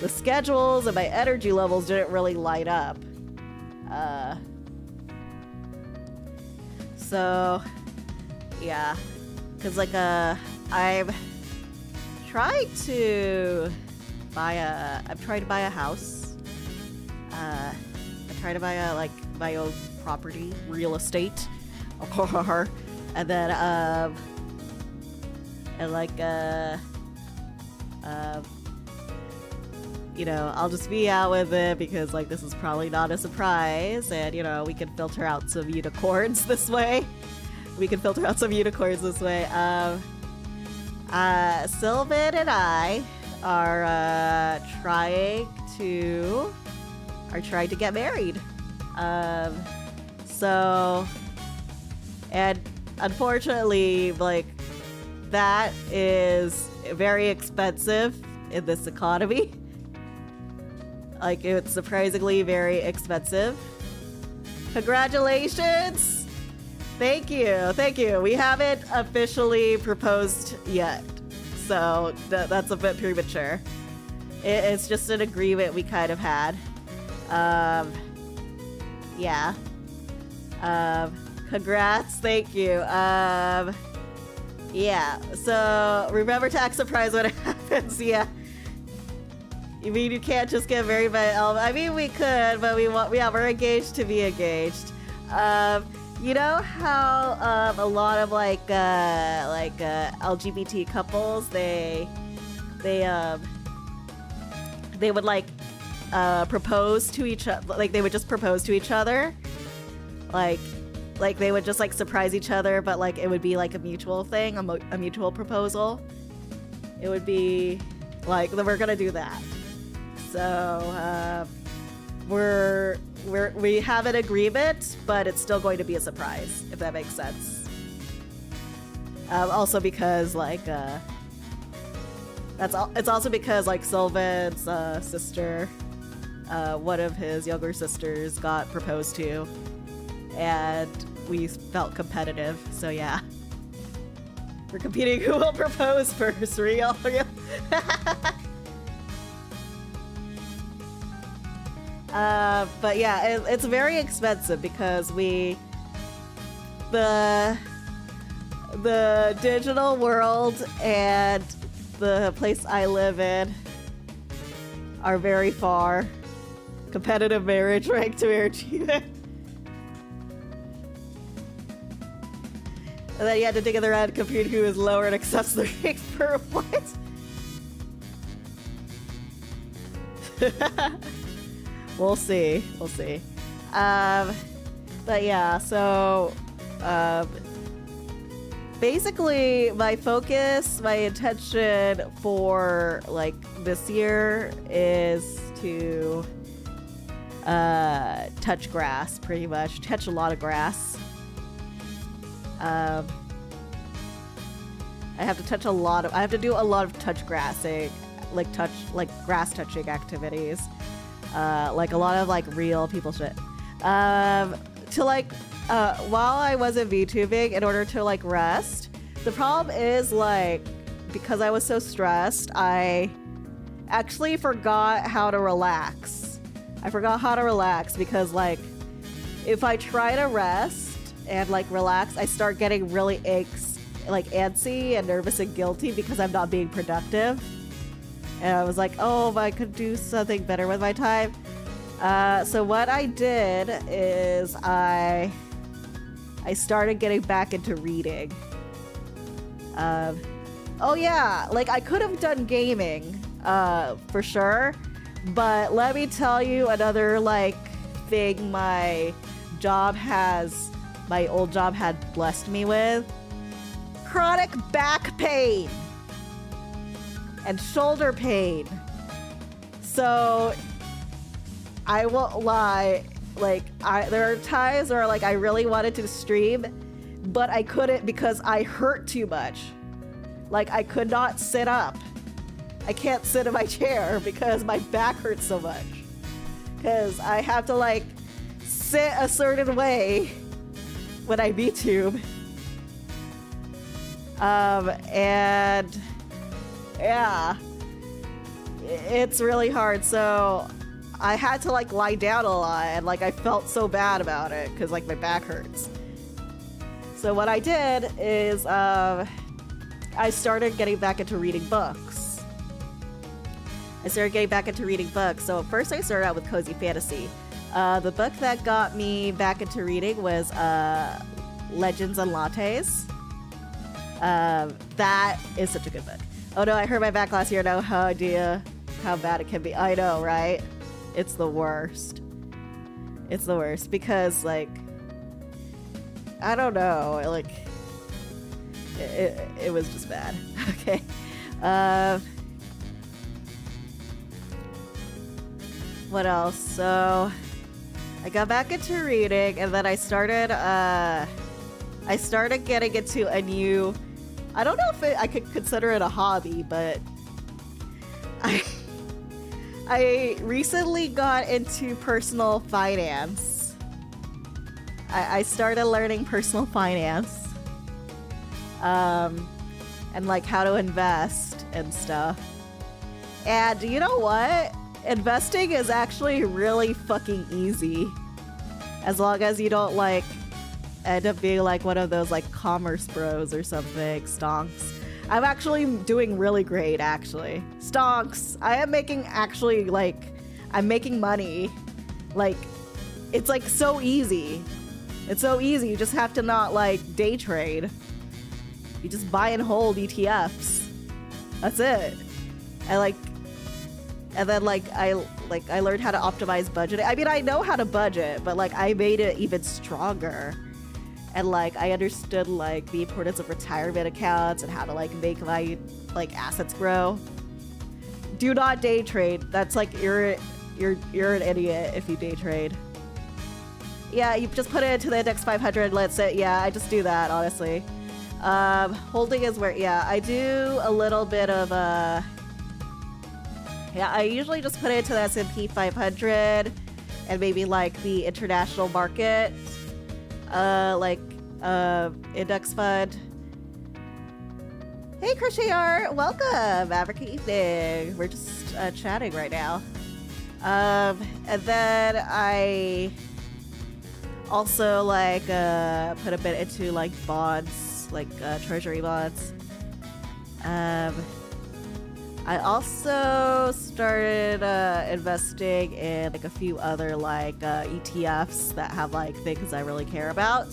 the schedules and my energy levels didn't really light up. So, yeah. Because, like, I've tried to buy a house. I tried to buy my own property, real estate. And then, you know, I'll just be out with it because, like, this is probably not a surprise, and, you know, we can filter out some unicorns this way. Sylvan and I are trying to get married. So, and unfortunately, like, that is very expensive in this economy. Like, it's surprisingly very expensive. Congratulations! Thank you. We haven't officially proposed yet, so that's a bit premature. It's just an agreement we kind of had. Yeah. Congrats, thank you. Yeah, so remember to act surprised when it happens, yeah. You mean you can't just get married by I mean, we could, but we're engaged to be engaged. You know how a lot of LGBT couples they would like propose to each other, like they would just propose to each other, like they would just like surprise each other, but like it would be like a mutual thing, a mutual proposal. It would be like we're gonna do that. So we have an agreement, but it's still going to be a surprise, if that makes sense. Also because like it's also because like Sylvan's sister, one of his younger sisters got proposed to, and we felt competitive, so yeah. We're competing who will propose first, real. But yeah, it's very expensive because the digital world and the place I live in are very far. Competitive marriage rank to marriage even. And then you had to dig in the red compute who is lower and accepts the rank for what? We'll see. We'll see. But yeah, so basically my focus, my intention for like this year is to touch grass, pretty much. Touch a lot of grass. I have to do a lot of touch grassing, like grass touching activities. Like a lot of like real people shit. While I wasn't VTubing, in order to like rest, the problem is like, because I was so stressed, I actually forgot how to relax. I forgot how to relax because like, if I try to rest and like relax, I start getting really antsy and nervous and guilty because I'm not being productive. And I was like, oh, I could do something better with my time. So what I did is I started getting back into reading. Oh yeah, like I could have done gaming, for sure. But let me tell you another like thing my old job had blessed me with. Chronic back pain and shoulder pain. So I won't lie, like there are times where like I really wanted to stream, but I couldn't because I hurt too much. Like I could not sit up. I can't sit in my chair because my back hurts so much. Because I have to like sit a certain way when I VTube. And yeah, it's really hard. So I had to like lie down a lot, and like I felt so bad about it because like my back hurts. So what I did is I started getting back into reading books. So first I started out with cozy fantasy. The book that got me back into reading was Legends and Lattes. That is such a good book. Oh no, I hurt my back last year. No idea how bad it can be. I know, right? It's the worst. It's the worst because, like, I don't know, like, it was just bad. Okay. What else? So I got back into reading, and then I started getting into a new, I don't know if I could consider it a hobby, but I recently got into personal finance. I started learning personal finance, and like how to invest and stuff. And you know what? Investing is actually really fucking easy, as long as you don't like end up being like one of those like commerce bros or something. Stonks. I'm actually doing really great, actually. Stonks. I am making actually like, I'm making money. Like, it's like so easy. It's so easy. You just have to not like day trade. You just buy and hold ETFs. That's it. And then I learned how to optimize budgeting. I mean, I know how to budget, but like I made it even stronger. And like I understood like the importance of retirement accounts and how to like make my like assets grow. Do not day trade. That's like you're an idiot if you day trade. Yeah, you just put it into the index 500. Let's say, yeah, I just do that honestly. Holding is where, yeah, I do a little bit of yeah, I usually just put it into the S&P 500 and maybe like the international market, index fund. Hey, Crochet Art, welcome. African evening. We're just chatting right now. And then I also like put a bit into like bonds, like treasury bonds. I also started investing in like a few other like ETFs that have like things I really care about.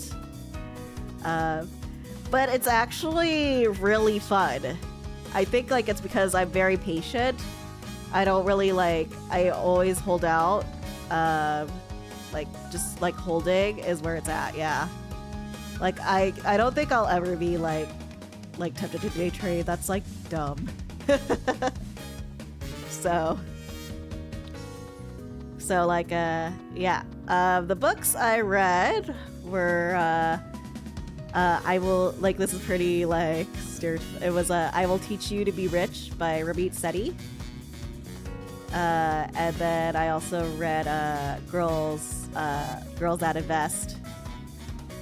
But it's actually really fun. I think like it's because I'm very patient. I don't really like, I always hold out. Like just like holding is where it's at, yeah. Like I don't think I'll ever be like tempted to day trade. That's like dumb. so like yeah. The books I read were I will, like, this is pretty like it was I Will Teach You to Be Rich by Ramit Sethi. And then I also read Girls That Invest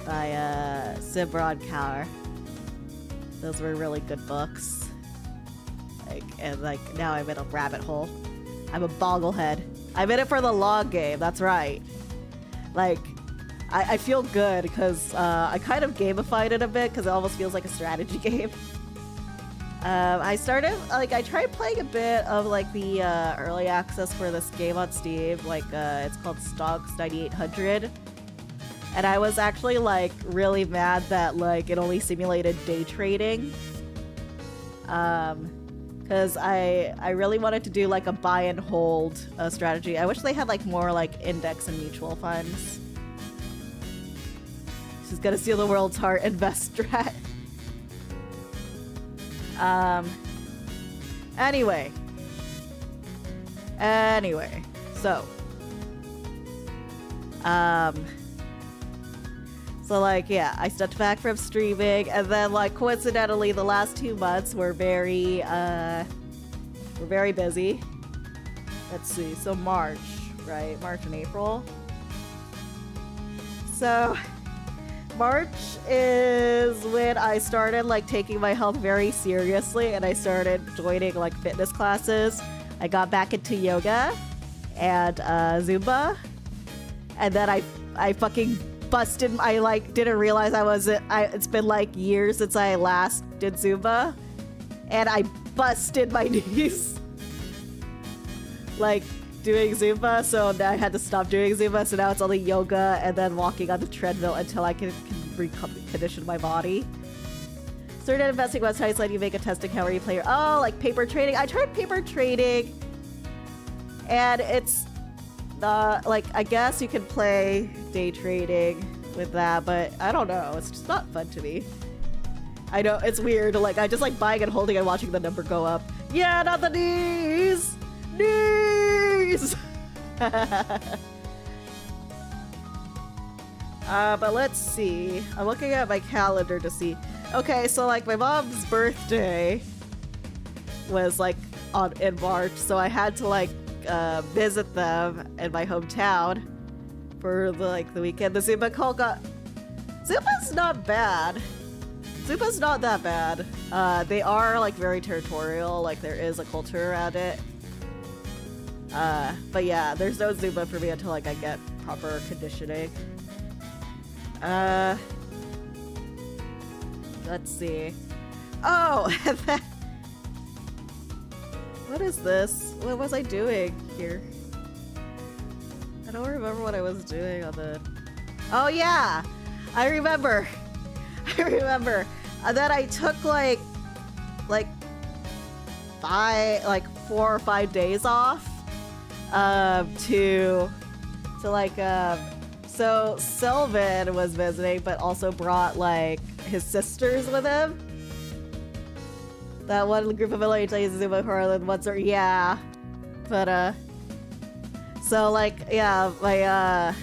by Simran Kaur. Those were really good books. And now I'm in a rabbit hole. I'm a bogglehead. I'm in it for the long game, that's right. Like, I feel good because I kind of gamified it a bit because it almost feels like a strategy game. I started, like, I tried playing a bit of, like, the early access for this game on Steam. Like, it's called Stonks 9800. And I was actually, like, really mad that, like, it only simulated day trading. Because I really wanted to do, like, a buy and hold strategy. I wish they had, like, more, like, index and mutual funds. She's gonna steal the world's heart, invest strat. Anyway, so like, yeah, I stepped back from streaming, and then, like, coincidentally, the last 2 months were very busy. Let's see, so March, right? March and April. So March is when I started, like, taking my health very seriously, and I started joining, like, fitness classes. I got back into yoga and Zumba, and then I fucking busted. I, like, didn't realize it's been, like, years since I last did Zumba, and I busted my knees, like, doing Zumba, so now I had to stop doing Zumba, so now it's only yoga and then walking on the treadmill until I can recondition my body. Certain investing websites let you make a test account where you play like paper trading. I tried paper trading, and it's not, like, I guess you can play day trading with that, but I don't know, it's just not fun to me. I know, it's weird, like, I just like buying and holding and watching the number go up. Yeah, not the knees! Knees! But let's see. I'm looking at my calendar to see. Okay, so, like, my mom's birthday was, like, in March, so I had to, like, visit them in my hometown for the weekend. The Zumba call Zumba's not bad. Zumba's not that bad. They are, like, very territorial. Like, there is a culture around it. But yeah, there's no Zumba for me until, like, I get proper conditioning. Let's see. Oh! What is this? What was I doing here? I don't remember what I was doing on the... Oh yeah! I remember! I remember! That I took, like 4 or 5 days off. So Sylvan was visiting, but also brought, like, his sisters with him. That one group of village plays Zumba Harlan once or yeah. But so, like, yeah, my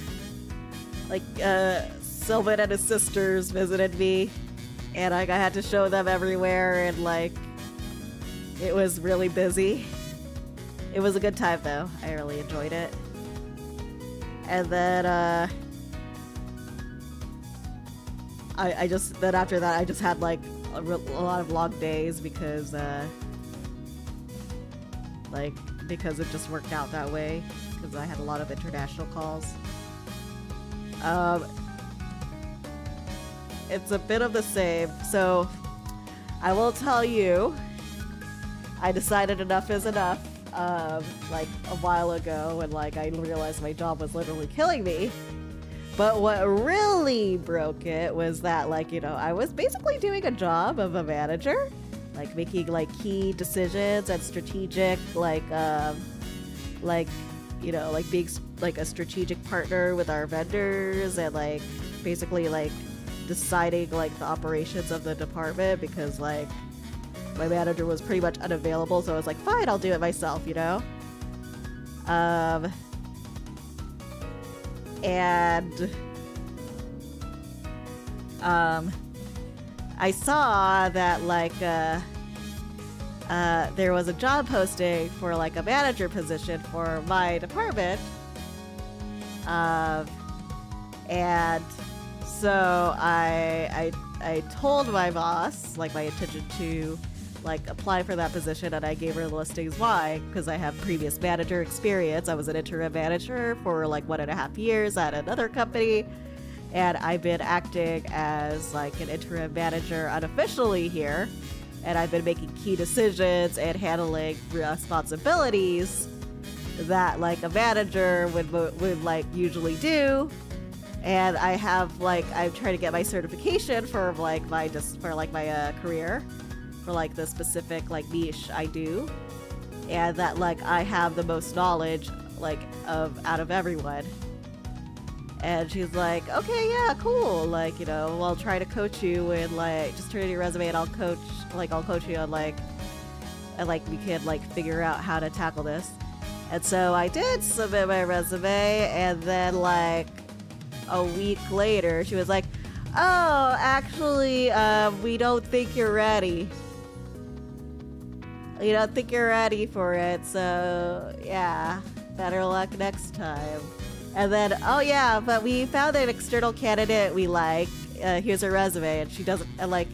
Sylvan and his sisters visited me, and, like, I had to show them everywhere, and, like, it was really busy. It was a good time, though. I really enjoyed it. And then, then after that, I just had, like, a lot of long days because, like, because it just worked out that way because I had a lot of international calls. It's a bit of the same. So I will tell you, I decided enough is enough like a while ago when like I realized my job was literally killing me. But what really broke it was that like, you know, I was basically doing a job of a manager, like making like key decisions and strategic like you know, like being like a strategic partner with our vendors and like basically like deciding like the operations of the department because like my manager was pretty much unavailable, so I was like, fine, I'll do it myself, you know? And I saw that like there was a job posting for like a manager position for my department, and so I told my boss like my intention to like apply for that position, and I gave her the listings why, because I have previous manager experience. I was an interim manager for like 1.5 years at another company, and I've been acting as like an interim manager unofficially here, and I've been making key decisions and handling responsibilities that like a manager would like usually do. And I have like, I'm trying to get my certification for like my career for like the specific like niche I do, and that like I have the most knowledge like out of everyone. And she's like, okay, yeah, cool, like, you know, I'll try to coach you and like just turn in your resume and I'll coach you on like, and like we can like figure out how to tackle this. And so I did submit my resume, and then like a week later she was like, oh, actually we don't think you're ready. You don't think you're ready for it, so yeah, better luck next time. And then, oh yeah, but we found an external candidate we like. Here's her resume, and she doesn't. I'm like,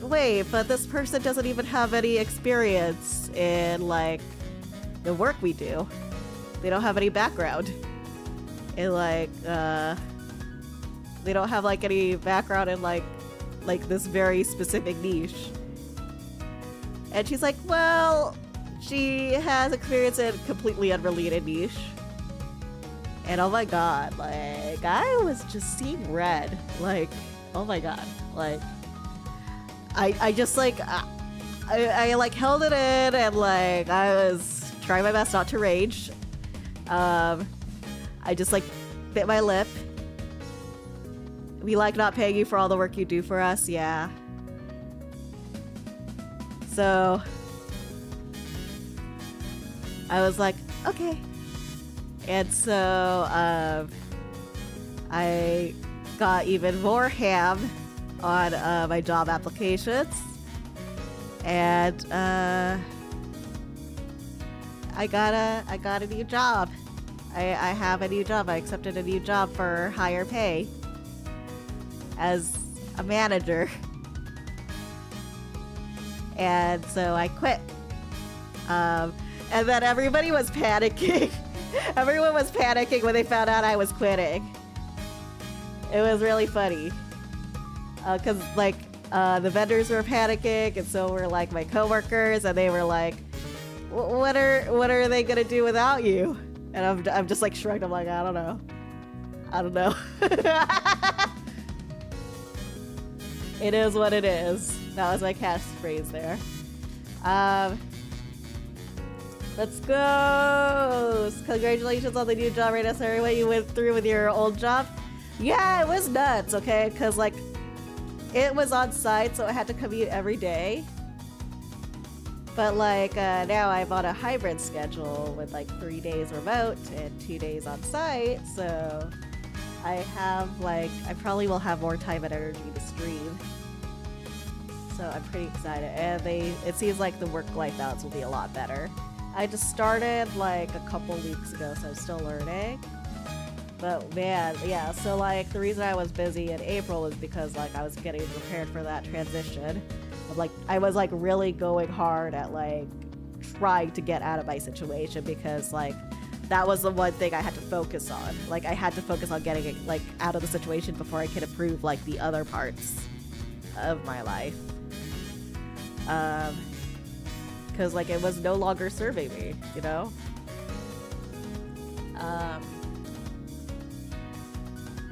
wait, but this person doesn't even have any experience in like the work we do. They don't have any background in like they don't have like any background in like this very specific niche. And she's like, well, she has experience in a completely unrelated niche. And oh my god, like, I was just seeing red. Like, oh my god. Like, I just like, I like held it in, and like, I was trying my best not to rage. I just like bit my lip. We like not paying you for all the work you do for us, yeah. So I was like, okay. And so I got even more ham on my job applications, and I got a new job. I have a new job. I accepted a new job for higher pay as a manager. And so I quit. And then everybody was panicking. Everyone was panicking when they found out I was quitting. It was really funny. Because like the vendors were panicking, and so were like my coworkers, and they were like, what are they gonna do without you? And I'm just like shrugged. I'm like, I don't know. It is what it is. That was my catchphrase there. Let's go. Congratulations on the new job, Reyna. Sorry what you went through with your old job. Yeah, it was nuts, okay? Because like it was on site, so I had to commute every day. But like now I'm on a hybrid schedule with like 3 days remote and 2 days on site. So I have like, I probably will have more time and energy to stream. So I'm pretty excited. And it seems like the work-life balance will be a lot better. I just started like a couple weeks ago, so I'm still learning. But man, yeah, so like the reason I was busy in April was because like I was getting prepared for that transition. I was like really going hard at like trying to get out of my situation, because like that was the one thing I had to focus on. Like I had to focus on getting it like out of the situation before I could improve like the other parts of my life. Because like it was no longer serving me, you know?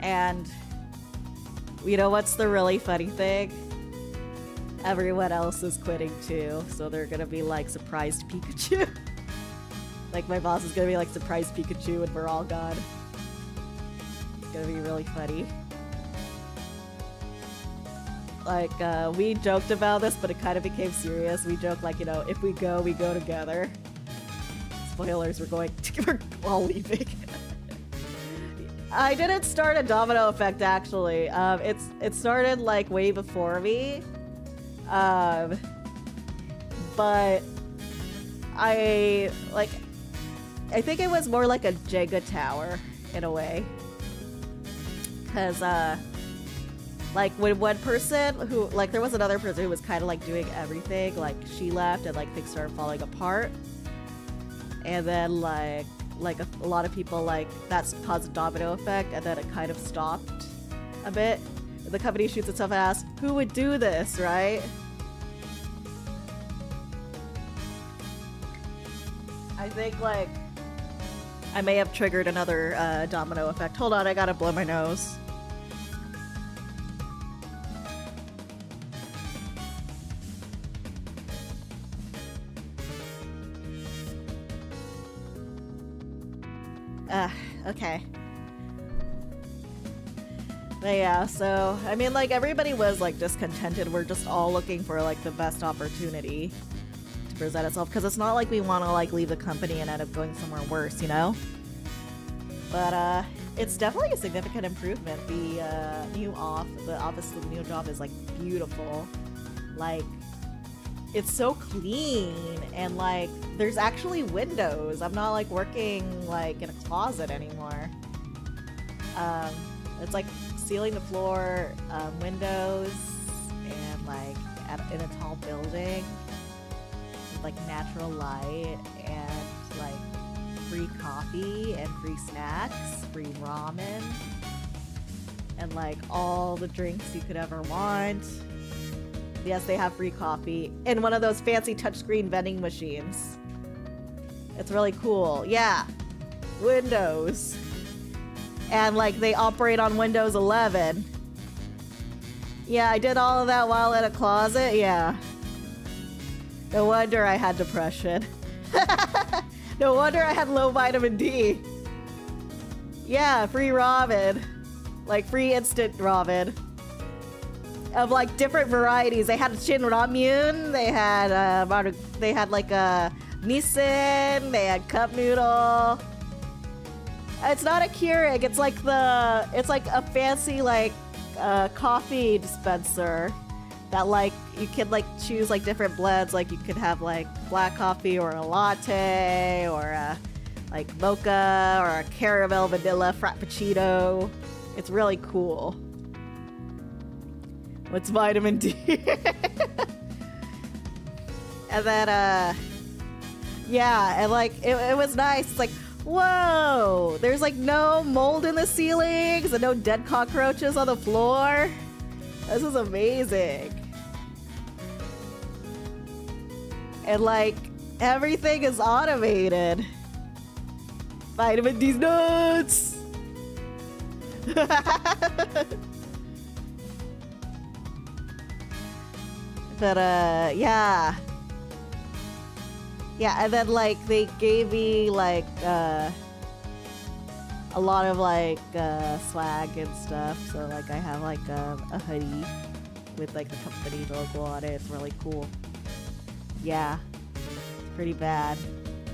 And you know what's the really funny thing? Everyone else is quitting too, so they're gonna be like surprised Pikachu. Like my boss is gonna be like surprised Pikachu and we're all gone. It's gonna be really funny. Like we joked about this, but it kind of became serious. We joked like, you know, if we go together. Spoilers, we're all leaving. I didn't start a domino effect actually. It started like way before me. But I think it was more like a Jenga tower in a way. Cause like when one person who, like there was another person who was kind of like doing everything, like she left and like things started falling apart. And then like a lot of people, like that's caused a domino effect, and then it kind of stopped a bit. The company shoots itself and asks, who would do this, right? I think like I may have triggered another domino effect. Hold on, I gotta blow my nose. Okay. But yeah, so, I mean, like, everybody was, like, discontented. We're just all looking for, like, the best opportunity to present itself. Because it's not like we want to, like, leave the company and end up going somewhere worse, you know? But, it's definitely a significant improvement. The new office, the new job is, like, beautiful. Like, it's so clean, and, like, there's actually windows. I'm not, like, working, like, in a closet anymore. It's, like, ceiling to floor, windows, and, like, in a tall building, with, like, natural light, and, like, free coffee, and free snacks, free ramen, and, like, all the drinks you could ever want. Yes, they have free coffee in one of those fancy touchscreen vending machines. It's really cool. Yeah. Windows. And like they operate on Windows 11. Yeah, I did all of that while in a closet. Yeah. No wonder I had depression. No wonder I had low vitamin D. Yeah, free ramen. Like free instant ramen. Of like different varieties. They had Shin Ramyun, they had like a Nissin, they had cup noodle. It's not a Keurig, it's like a fancy like coffee dispenser that like you can like choose like different blends. Like you could have like black coffee or a latte or a like mocha or a caramel vanilla frappuccino. It's really cool. What's vitamin D? And then, yeah, and like, it was nice. It's like, whoa, there's like no mold in the ceilings and no dead cockroaches on the floor. This is amazing. And like, everything is automated. Vitamin D's nuts! But, yeah. Yeah, and then, like, they gave me, like, a lot of, like, swag and stuff. So, like, I have, like, a hoodie with, like, the company logo on it. It's really cool. Yeah. It's pretty bad.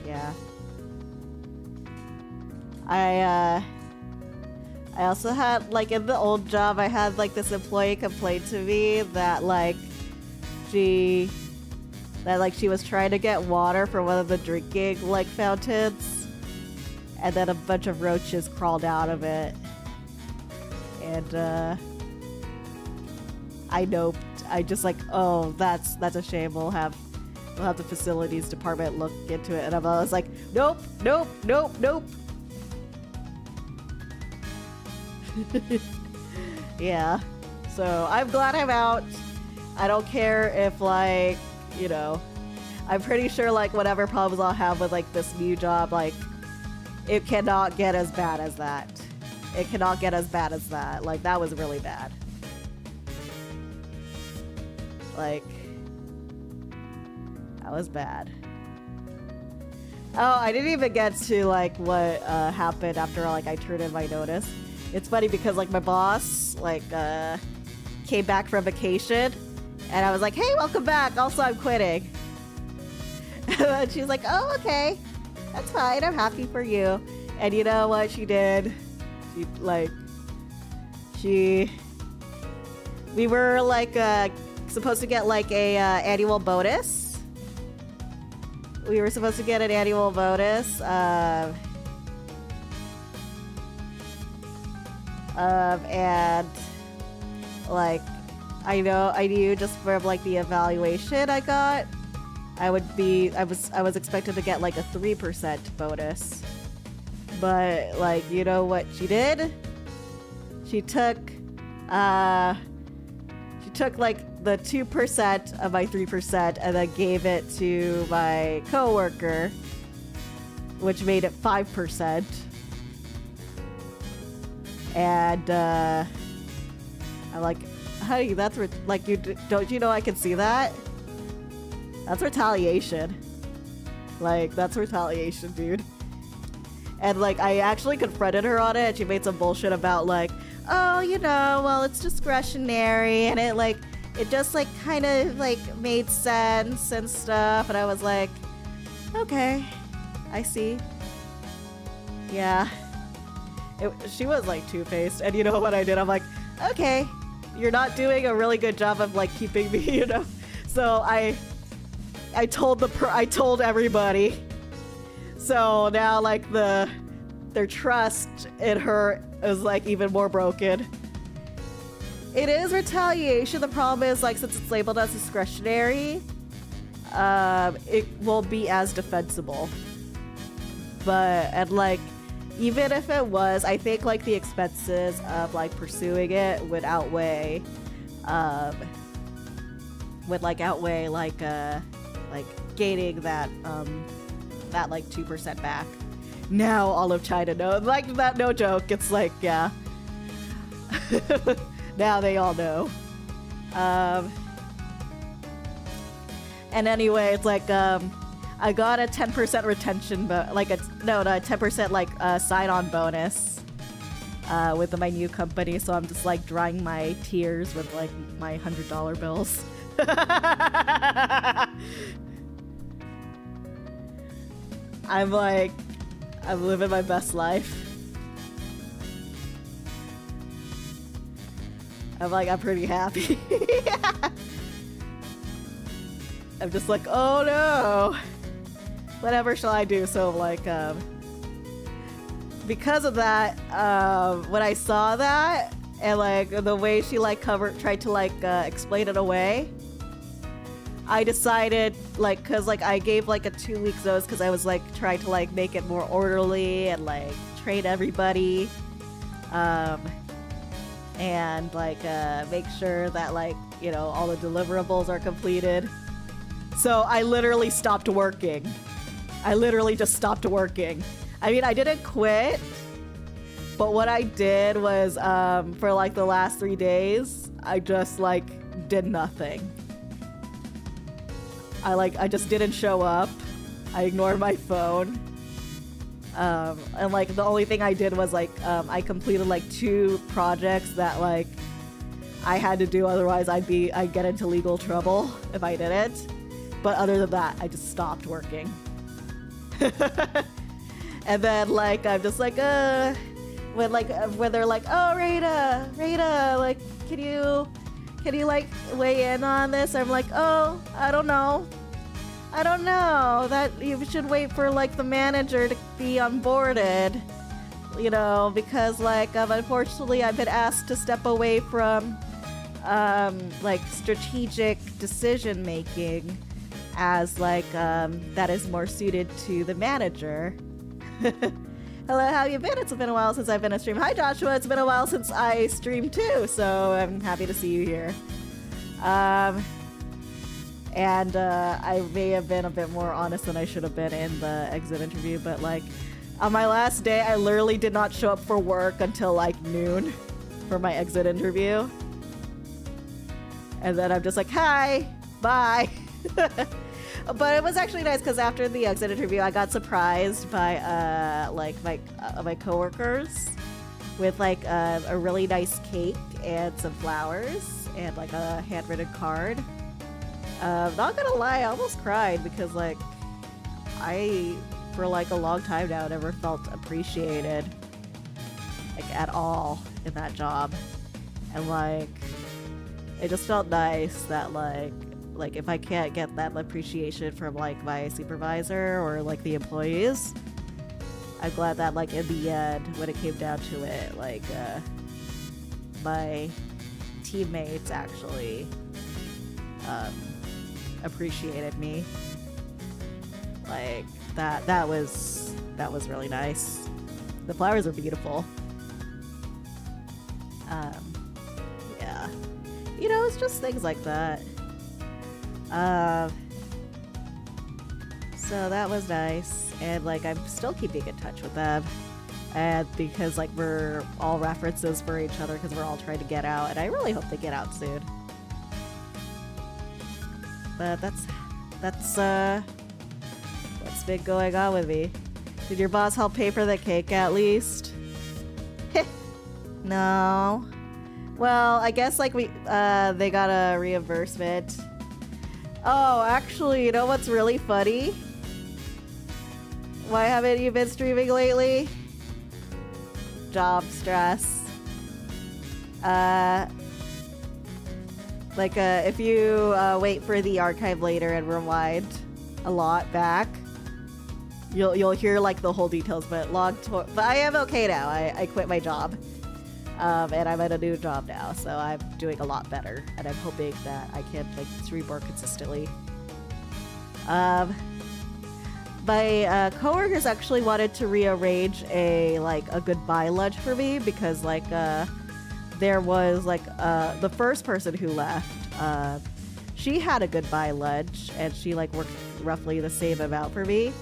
Yeah. I also had, like, in the old job, I had, like, this employee complain to me that, like, she was trying to get water from one of the drinking like fountains, and then a bunch of roaches crawled out of it, and I noped. I just like, oh, that's a shame. We'll have we'll have the facilities department look into it. And I was like, nope, nope, nope, nope. Yeah. So I'm glad I'm out. I don't care if, like, you know, I'm pretty sure, like, whatever problems I'll have with, like, this new job, like, it cannot get as bad as that. It cannot get as bad as that. Like, that was really bad. Like, that was bad. Oh, I didn't even get to, like, what happened after, like, I turned in my notice. It's funny because, like, my boss, like, came back from vacation, and I was like, hey, welcome back. Also, I'm quitting. And she's like, oh, okay. That's fine. I'm happy for you. And you know what she did? We were, like, supposed to get, like, a annual bonus. We were supposed to get an annual bonus. And, like, I knew just from, like, the evaluation I got, I was expected to get, like, a 3% bonus. But, like, you know what she did? She took, like, the 2% of my 3% and then gave it to my coworker, which made it 5%. And, I'm like, honey, that's, like, don't you know I can see that? That's retaliation. Like, that's retaliation, dude. And, like, I actually confronted her on it, and she made some bullshit about, like, oh, you know, well, it's discretionary, and it just, like, kind of, like, made sense and stuff, and I was like, okay, I see. Yeah. She was, like, two-faced, and you know what I did? I'm like, okay, you're not doing a really good job of, like, keeping me, you know? So I told everybody. So now, like, their trust in her is, like, even more broken. It is retaliation. The problem is, like, since it's labeled as discretionary, it won't be as defensible. And, like, even if it was, I think, like, the expenses of, like, pursuing it would outweigh, like, gaining that, like, 2% back. Now all of China knows. Like, that, no joke. It's like, yeah. Now they all know. And anyway, it's like, I got a 10% retention, but like, a 10% like sign-on bonus with my new company. So I'm just like drying my tears with like my $100 bills. I'm living my best life. I'm pretty happy. Yeah. I'm just like, oh no. Whatever shall I do? So like, because of that, when I saw that and like the way she like tried to like explain it away, I decided like, cause like I gave like a 2 weeks notice because I was like trying to like make it more orderly and like train everybody, and like make sure that like, you know, all the deliverables are completed. So I literally stopped working. I literally just stopped working. I mean, I didn't quit, but what I did was for like the last 3 days, I just like did nothing. I just didn't show up. I ignored my phone. And like the only thing I did was like I completed like 2 projects that like I had to do, otherwise I'd get into legal trouble if I didn't. But other than that, I just stopped working. And then like I'm just like when they're like, oh Reyna, like can you like weigh in on this? I'm like, oh, I don't know, that you should wait for like the manager to be onboarded, you know, because like unfortunately I've been asked to step away from like strategic decision making as like that is more suited to the manager. Hello, how you been? It's been a while since I've been a stream. Hi Joshua, it's been a while since I streamed too, so I'm happy to see you here. And I may have been a bit more honest than I should have been in the exit interview, but like on my last day, I literally did not show up for work until like noon for my exit interview. And then I'm just like, hi, bye. But it was actually nice because after the exit interview, I got surprised by like my coworkers with like a really nice cake and some flowers and like a handwritten card. Not gonna lie, I almost cried because like I for like a long time now never felt appreciated like at all in that job, and like it just felt nice that like if I can't get that appreciation from like my supervisor or like the employees, I'm glad that like in the end when it came down to it, like my teammates actually appreciated me. Like that was really nice. The flowers are beautiful. Yeah, you know, it's just things like that. So that was nice, and like I'm still keeping in touch with them, and because like we're all references for each other because we're all trying to get out, and I really hope they get out soon. But that's what's been going on with me. Did your boss help pay for the cake at least? No. Well, I guess like they got a reimbursement. Oh, actually, you know what's really funny? Why haven't you been streaming lately? Job stress. If you wait for the archive later and rewind a lot back, you'll hear like the whole details. But but I am okay now. I quit my job, and I'm at a new job now, so I'm doing a lot better. And I'm hoping that I can like stream more consistently. My coworkers actually wanted to rearrange a goodbye lunch for me because like there was like the first person who left, she had a goodbye lunch and she like worked roughly the same amount for me.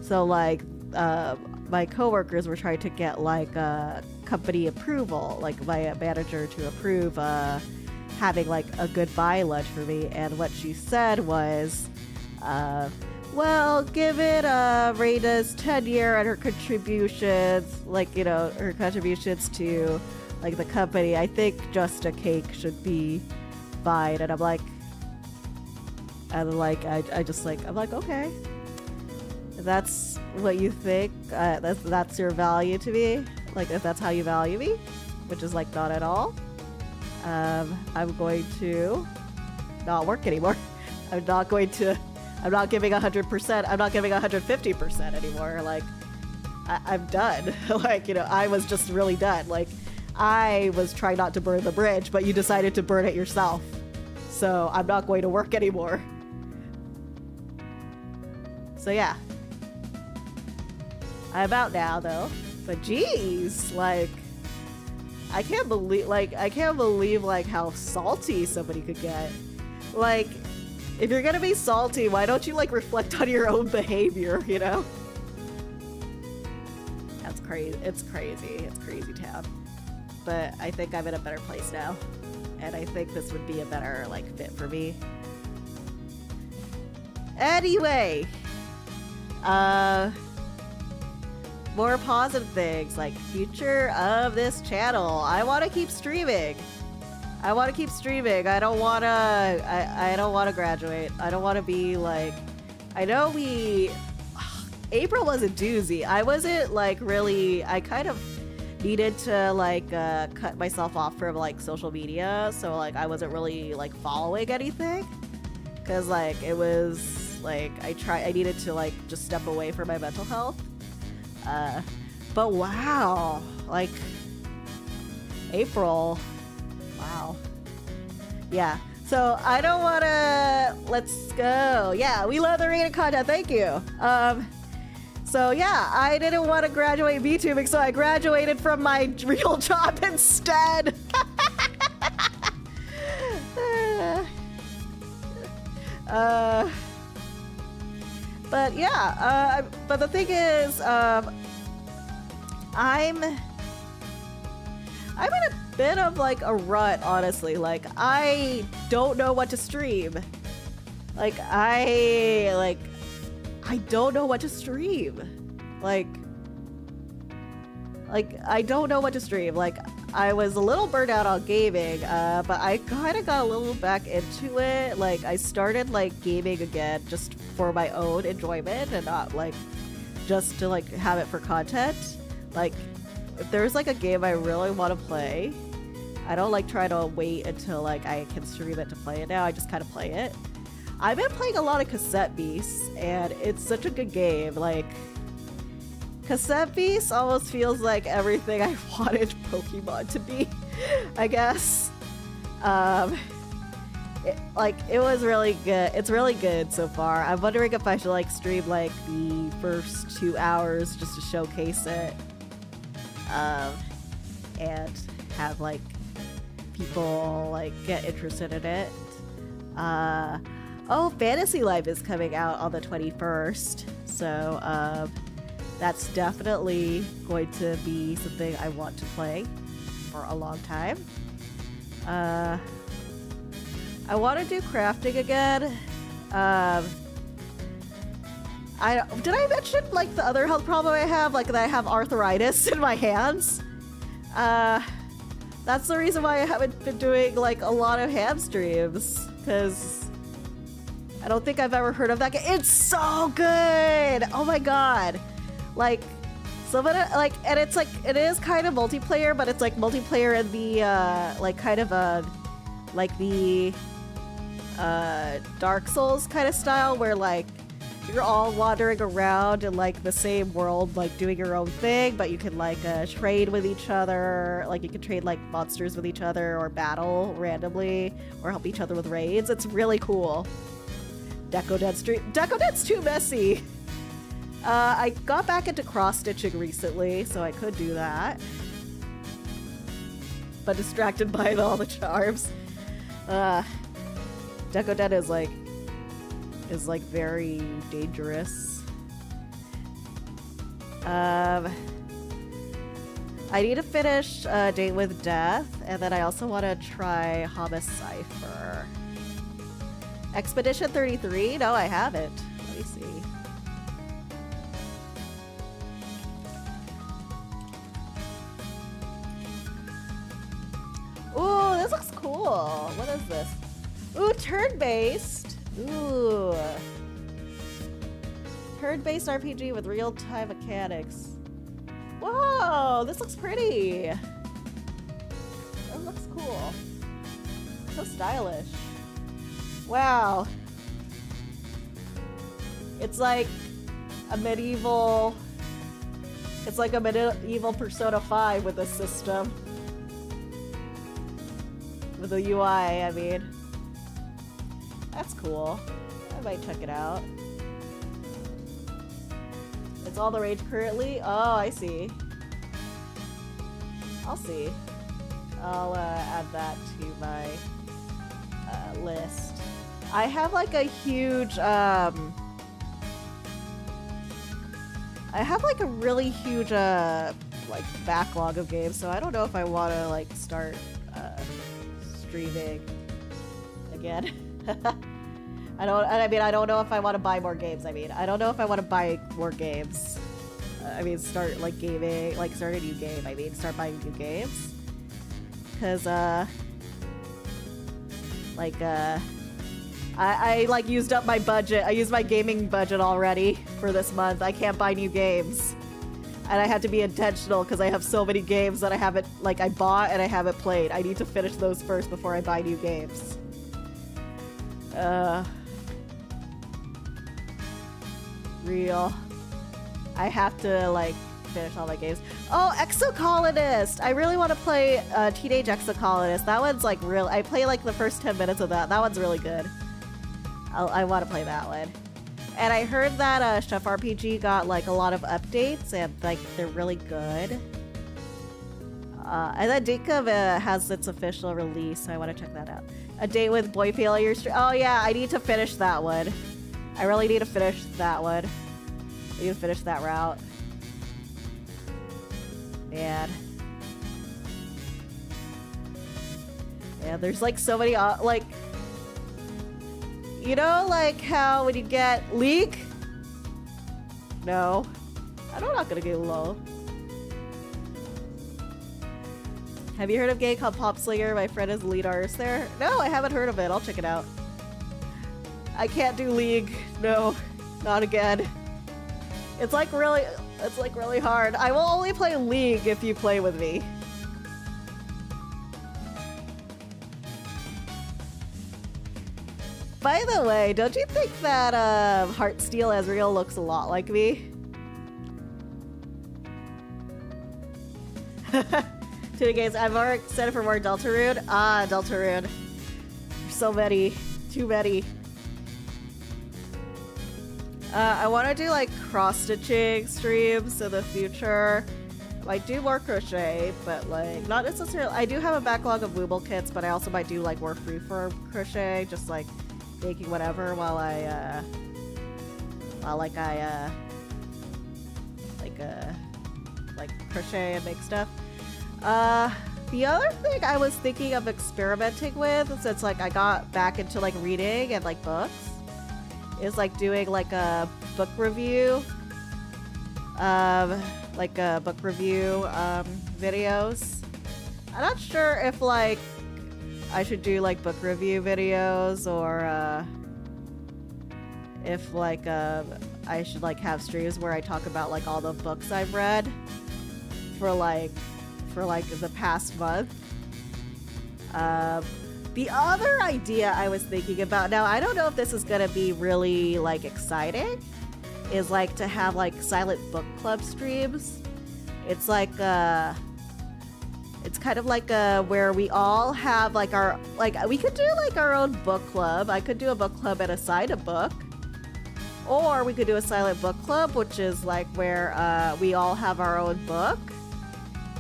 So like my coworkers were trying to get like company approval, like my manager to approve having like a goodbye lunch for me. And what she said was, well, given Reyna's tenure and her contributions, like, you know, her contributions to like the company, I think just a cake should be fine. And I'm like, I'm like, okay, if that's what you think, that's your value to me, like if that's how you value me, which is like not at all, I'm going to not work anymore. I'm not giving 100%, I'm not giving 150% anymore. Like I'm done. Like, you know, I was just really done. Like I was trying not to burn the bridge, but you decided to burn it yourself. So I'm not going to work anymore. So yeah. I'm out now though. But geez, like I can't believe like how salty somebody could get. Like if you're gonna be salty, why don't you like reflect on your own behavior, you know? That's crazy. It's crazy. It's crazy town. But I think I'm in a better place now. And I think this would be a better like fit for me. Anyway, more positive things like future of this channel. I want to keep streaming. I don't want to graduate. I don't want to be like, I know April was a doozy. I wasn't like really, I kind of needed to like cut myself off from like social media, so like I wasn't really like following anything because like it was like I needed to like just step away from my mental health. But wow, like April, wow, yeah. So I don't want to. Let's go. Yeah, we love the Reyna content. Thank you. So yeah, I didn't want to graduate VTubing, so I graduated from my real job instead. But yeah, but the thing is, I'm in a bit of like a rut, honestly. Like, I don't know what to stream. Like, I don't know what to stream. Like, I don't know what to stream. Like, I was a little burnt out on gaming, but I kind of got a little back into it. Like, I started like gaming again just for my own enjoyment and not like just to like have it for content. Like, if there's like a game I really want to play, I don't like try to wait until like I can stream it to play it now. I just kind of play it. I've been playing a lot of Cassette Beasts, and it's such a good game. Like, Cassette Beasts almost feels like everything I wanted Pokemon to be, I guess. It was really good. It's really good so far. I'm wondering if I should like stream like the first 2 hours just to showcase it, and have like people like get interested in it. Oh, Fantasy Life is coming out on the 21st, so that's definitely going to be something I want to play for a long time. I want to do crafting again. Did I mention like the other health problem I have, like that I have arthritis in my hands? That's the reason why I haven't been doing like a lot of hand streams, because I don't think I've ever heard of that game. It's so good! Oh my god! Like, some of it, like, and it's like, it is kind of multiplayer, but it's like multiplayer in the, like, kind of like the, Dark Souls kind of style, where, like, you're all wandering around in, like, the same world, like, doing your own thing, but you can, like, trade with each other. Like, you can trade, like, monsters with each other, or battle randomly, or help each other with raids. It's really cool. Decodet's too messy. I got back into cross-stitching recently, so I could do that. But distracted by all the charms. Decodet is like very dangerous. I need to finish Date with Death, and then I also want to try Homicipher. Expedition 33? No, I haven't. Let me see. Ooh, this looks cool. What is this? Ooh, turn-based. Ooh. Turn-based RPG with real-time mechanics. Whoa, this looks pretty. That looks cool. So stylish. Wow. It's like a medieval... It's like a medieval Persona 5 with a system. With the UI, I mean. That's cool. I might check it out. It's all the rage currently? Oh, I see. I'll see. I'll add that to my list. I have like a huge, I have like a really huge, like backlog of games, so I don't know if I want to like start streaming again. I don't know if I want to buy more games. I don't know if I want to buy more games. Start like gaming, like start a new game. Start buying new games. Cause, I like used up my budget. I used my gaming budget already for this month. I can't buy new games. And I had to be intentional because I have so many games that I haven't, like, I bought and I haven't played. I need to finish those first before I buy new games. Real. I have to, like, finish all my games. Oh, Exocolonist! I really want to play Teenage Exocolonist. That one's like real. I play like the first 10 minutes of that. That one's really good. I want to play that one. And I heard that Chef RPG got like a lot of updates and like they're really good. And then Dinkum has its official release, so I want to check that out. A Date with Boy Failure Stream. Oh yeah, I need to finish that one. I really need to finish that one. I need to finish that route. Man. Yeah, there's like so many, like... You know, like how when you get League? No. I'm not gonna get low. Have you heard of a game called Pop Slinger? My friend is the lead artist there. No, I haven't heard of it. I'll check it out. I can't do League. No, not again. It's like really hard. I will only play League if you play with me. By the way, don't you think that Heartsteel Ezreal looks a lot like me? Two games. I'm more excited for more Deltarune. Ah, Deltarune. There's so many. Too many. I want to do like cross-stitching streams in the future. I do more crochet, but like not necessarily. I do have a backlog of Wooble kits, but I also might do like more freeform crochet, just like making whatever while I crochet and make stuff. The other thing I was thinking of experimenting with, since like I got back into like reading and like books, is like doing like a book review, videos. I'm not sure if like I should do like book review videos or if like I should like have streams where I talk about like all the books I've read for like the past month. The other idea I was thinking about, now I don't know if this is gonna be really like exciting, is like to have like silent book club streams. It's like it's kind of like where we all have like our, like we could do like our own book club. I could do a book club and assign a book, or we could do a silent book club, which is like where we all have our own book.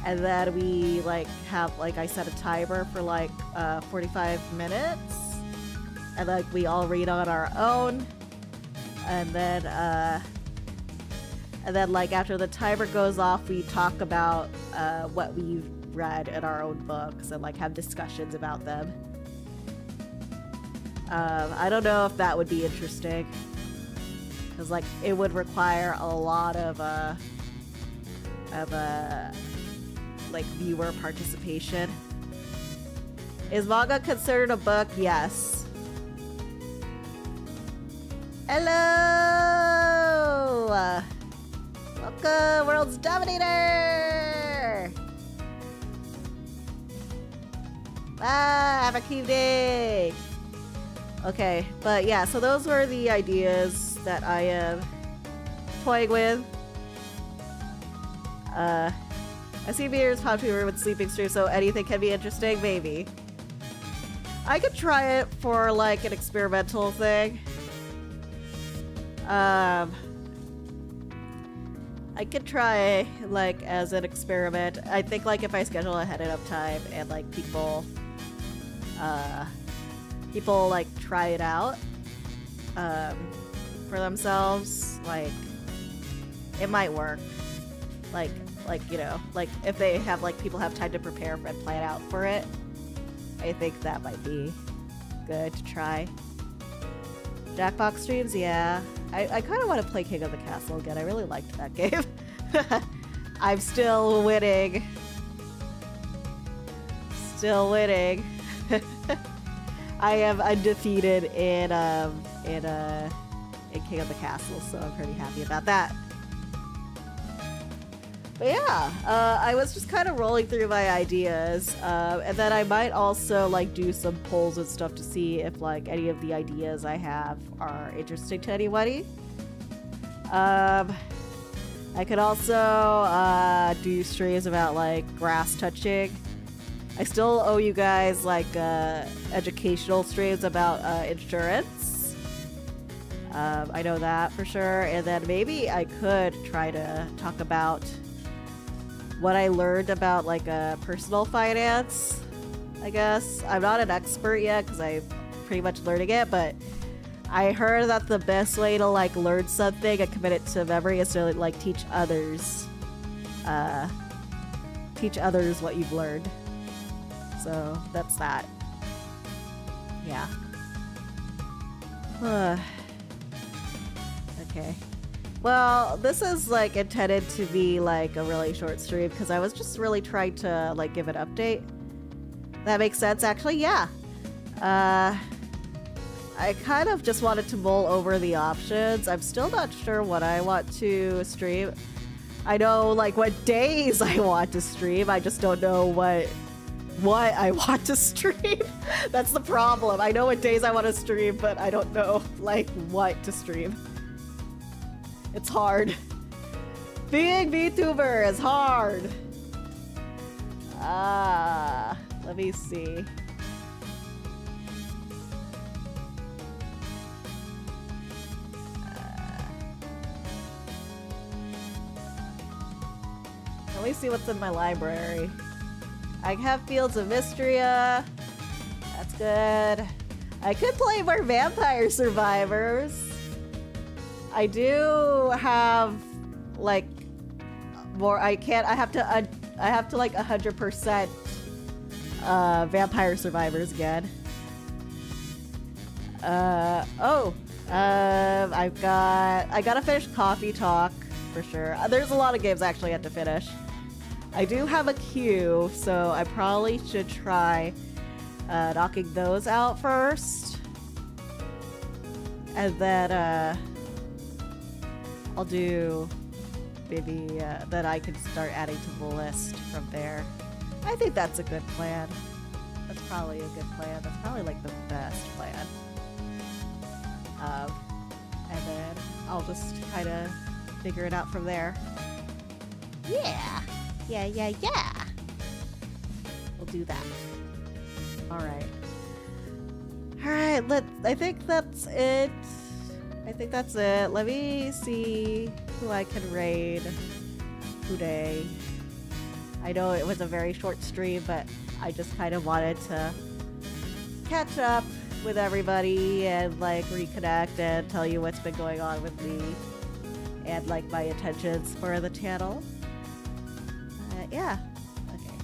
And then we like have, like I set a timer for like 45 minutes. And like we all read on our own. And then like after the timer goes off, we talk about what we've read in our own books and like have discussions about them. I don't know if that would be interesting. Because like it would require a lot of like viewer participation. Is manga considered a book? Yes. Hello! Welcome, World's Dominator! Have a cute day! Okay, but yeah, so those were the ideas that I am toying with. I see viewers popular with sleeping stream, so anything can be interesting, maybe. I could try it for like an experimental thing. I could try like as an experiment. I think like if I schedule ahead enough time and like people like try it out for themselves, like it might work. Like, you know, like if they have like people have time to prepare and plan out for it, I think that might be good to try. Jackbox streams, yeah. I kind of want to play King of the Castle again. I really liked that game. I'm still winning. Still winning. I am undefeated in King of the Castle, so I'm pretty happy about that. But yeah, I was just kind of rolling through my ideas, and then I might also like do some polls and stuff to see if like any of the ideas I have are interesting to anybody. I could also do streams about like grass touching. I still owe you guys like educational streams about insurance. I know that for sure. And then maybe I could try to talk about what I learned about like personal finance, I guess. I'm not an expert yet because I'm pretty much learning it, but I heard that the best way to like learn something and commit it to memory is to like teach others what you've learned. So that's that. Yeah. Okay. Well, this is like intended to be like a really short stream because I was just really trying to like give an update. That makes sense, actually. Yeah. I kind of just wanted to mull over the options. I'm still not sure what I want to stream. I know like what days I want to stream. I just don't know what I want to stream. That's the problem. I know what days I want to stream, but I don't know like what to stream. It's hard. Being VTuber is hard. Let me see. Let me see what's in my library. I have Fields of Mystria. That's good. I could play more Vampire Survivors. I do have like more. I have to like 100% Vampire Survivors again. I gotta finish Coffee Talk for sure. There's a lot of games actually I have to finish. I do have a queue, so I probably should try knocking those out first. And then I'll do maybe then I can start adding to the list from there. I think that's a good plan. That's probably a good plan. That's probably like the best plan. And then I'll just kind of figure it out from there. Yeah. Yeah. We'll do that. All right. I think that's it. Let me see who I can raid today. I know it was a very short stream, but I just kind of wanted to catch up with everybody and like reconnect and tell you what's been going on with me and like my intentions for the channel. Yeah. Okay.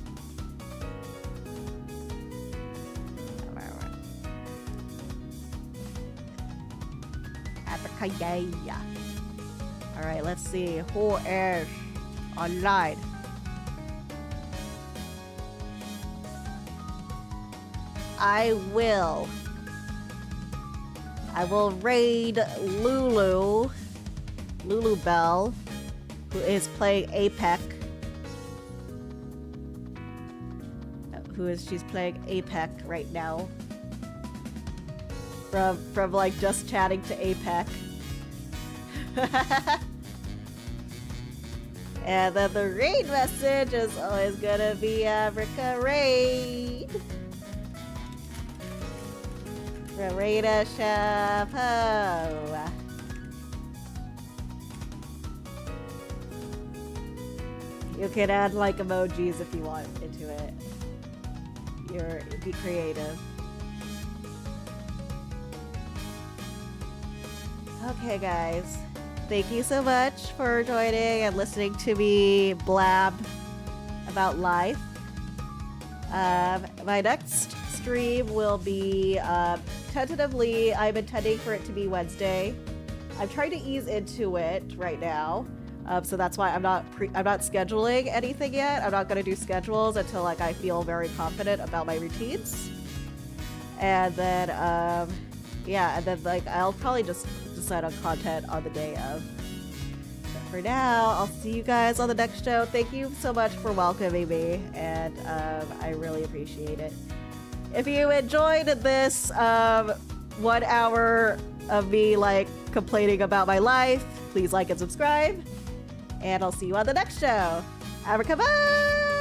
All right, let's see who is online. I will raid Lulu Bell, who is playing Apex. She's playing Apex right now. From like just chatting to Apex. And then the raid message is always gonna be Africa Raid. Reyna Chapeau. You can add like emojis if you want into it. Be creative. Okay, guys. Thank you so much for joining and listening to me blab about life. My next stream will be tentatively. I'm intending for it to be Wednesday. I'm trying to ease into it right now. So that's why I'm not scheduling anything yet. I'm not gonna do schedules until like I feel very confident about my routines. And then and then like I'll probably just decide on content on the day of. But for now, I'll see you guys on the next show. Thank you so much for welcoming me, and I really appreciate it. If you enjoyed this 1 hour of me like complaining about my life, please like and subscribe. And I'll see you on the next show. Abracabye!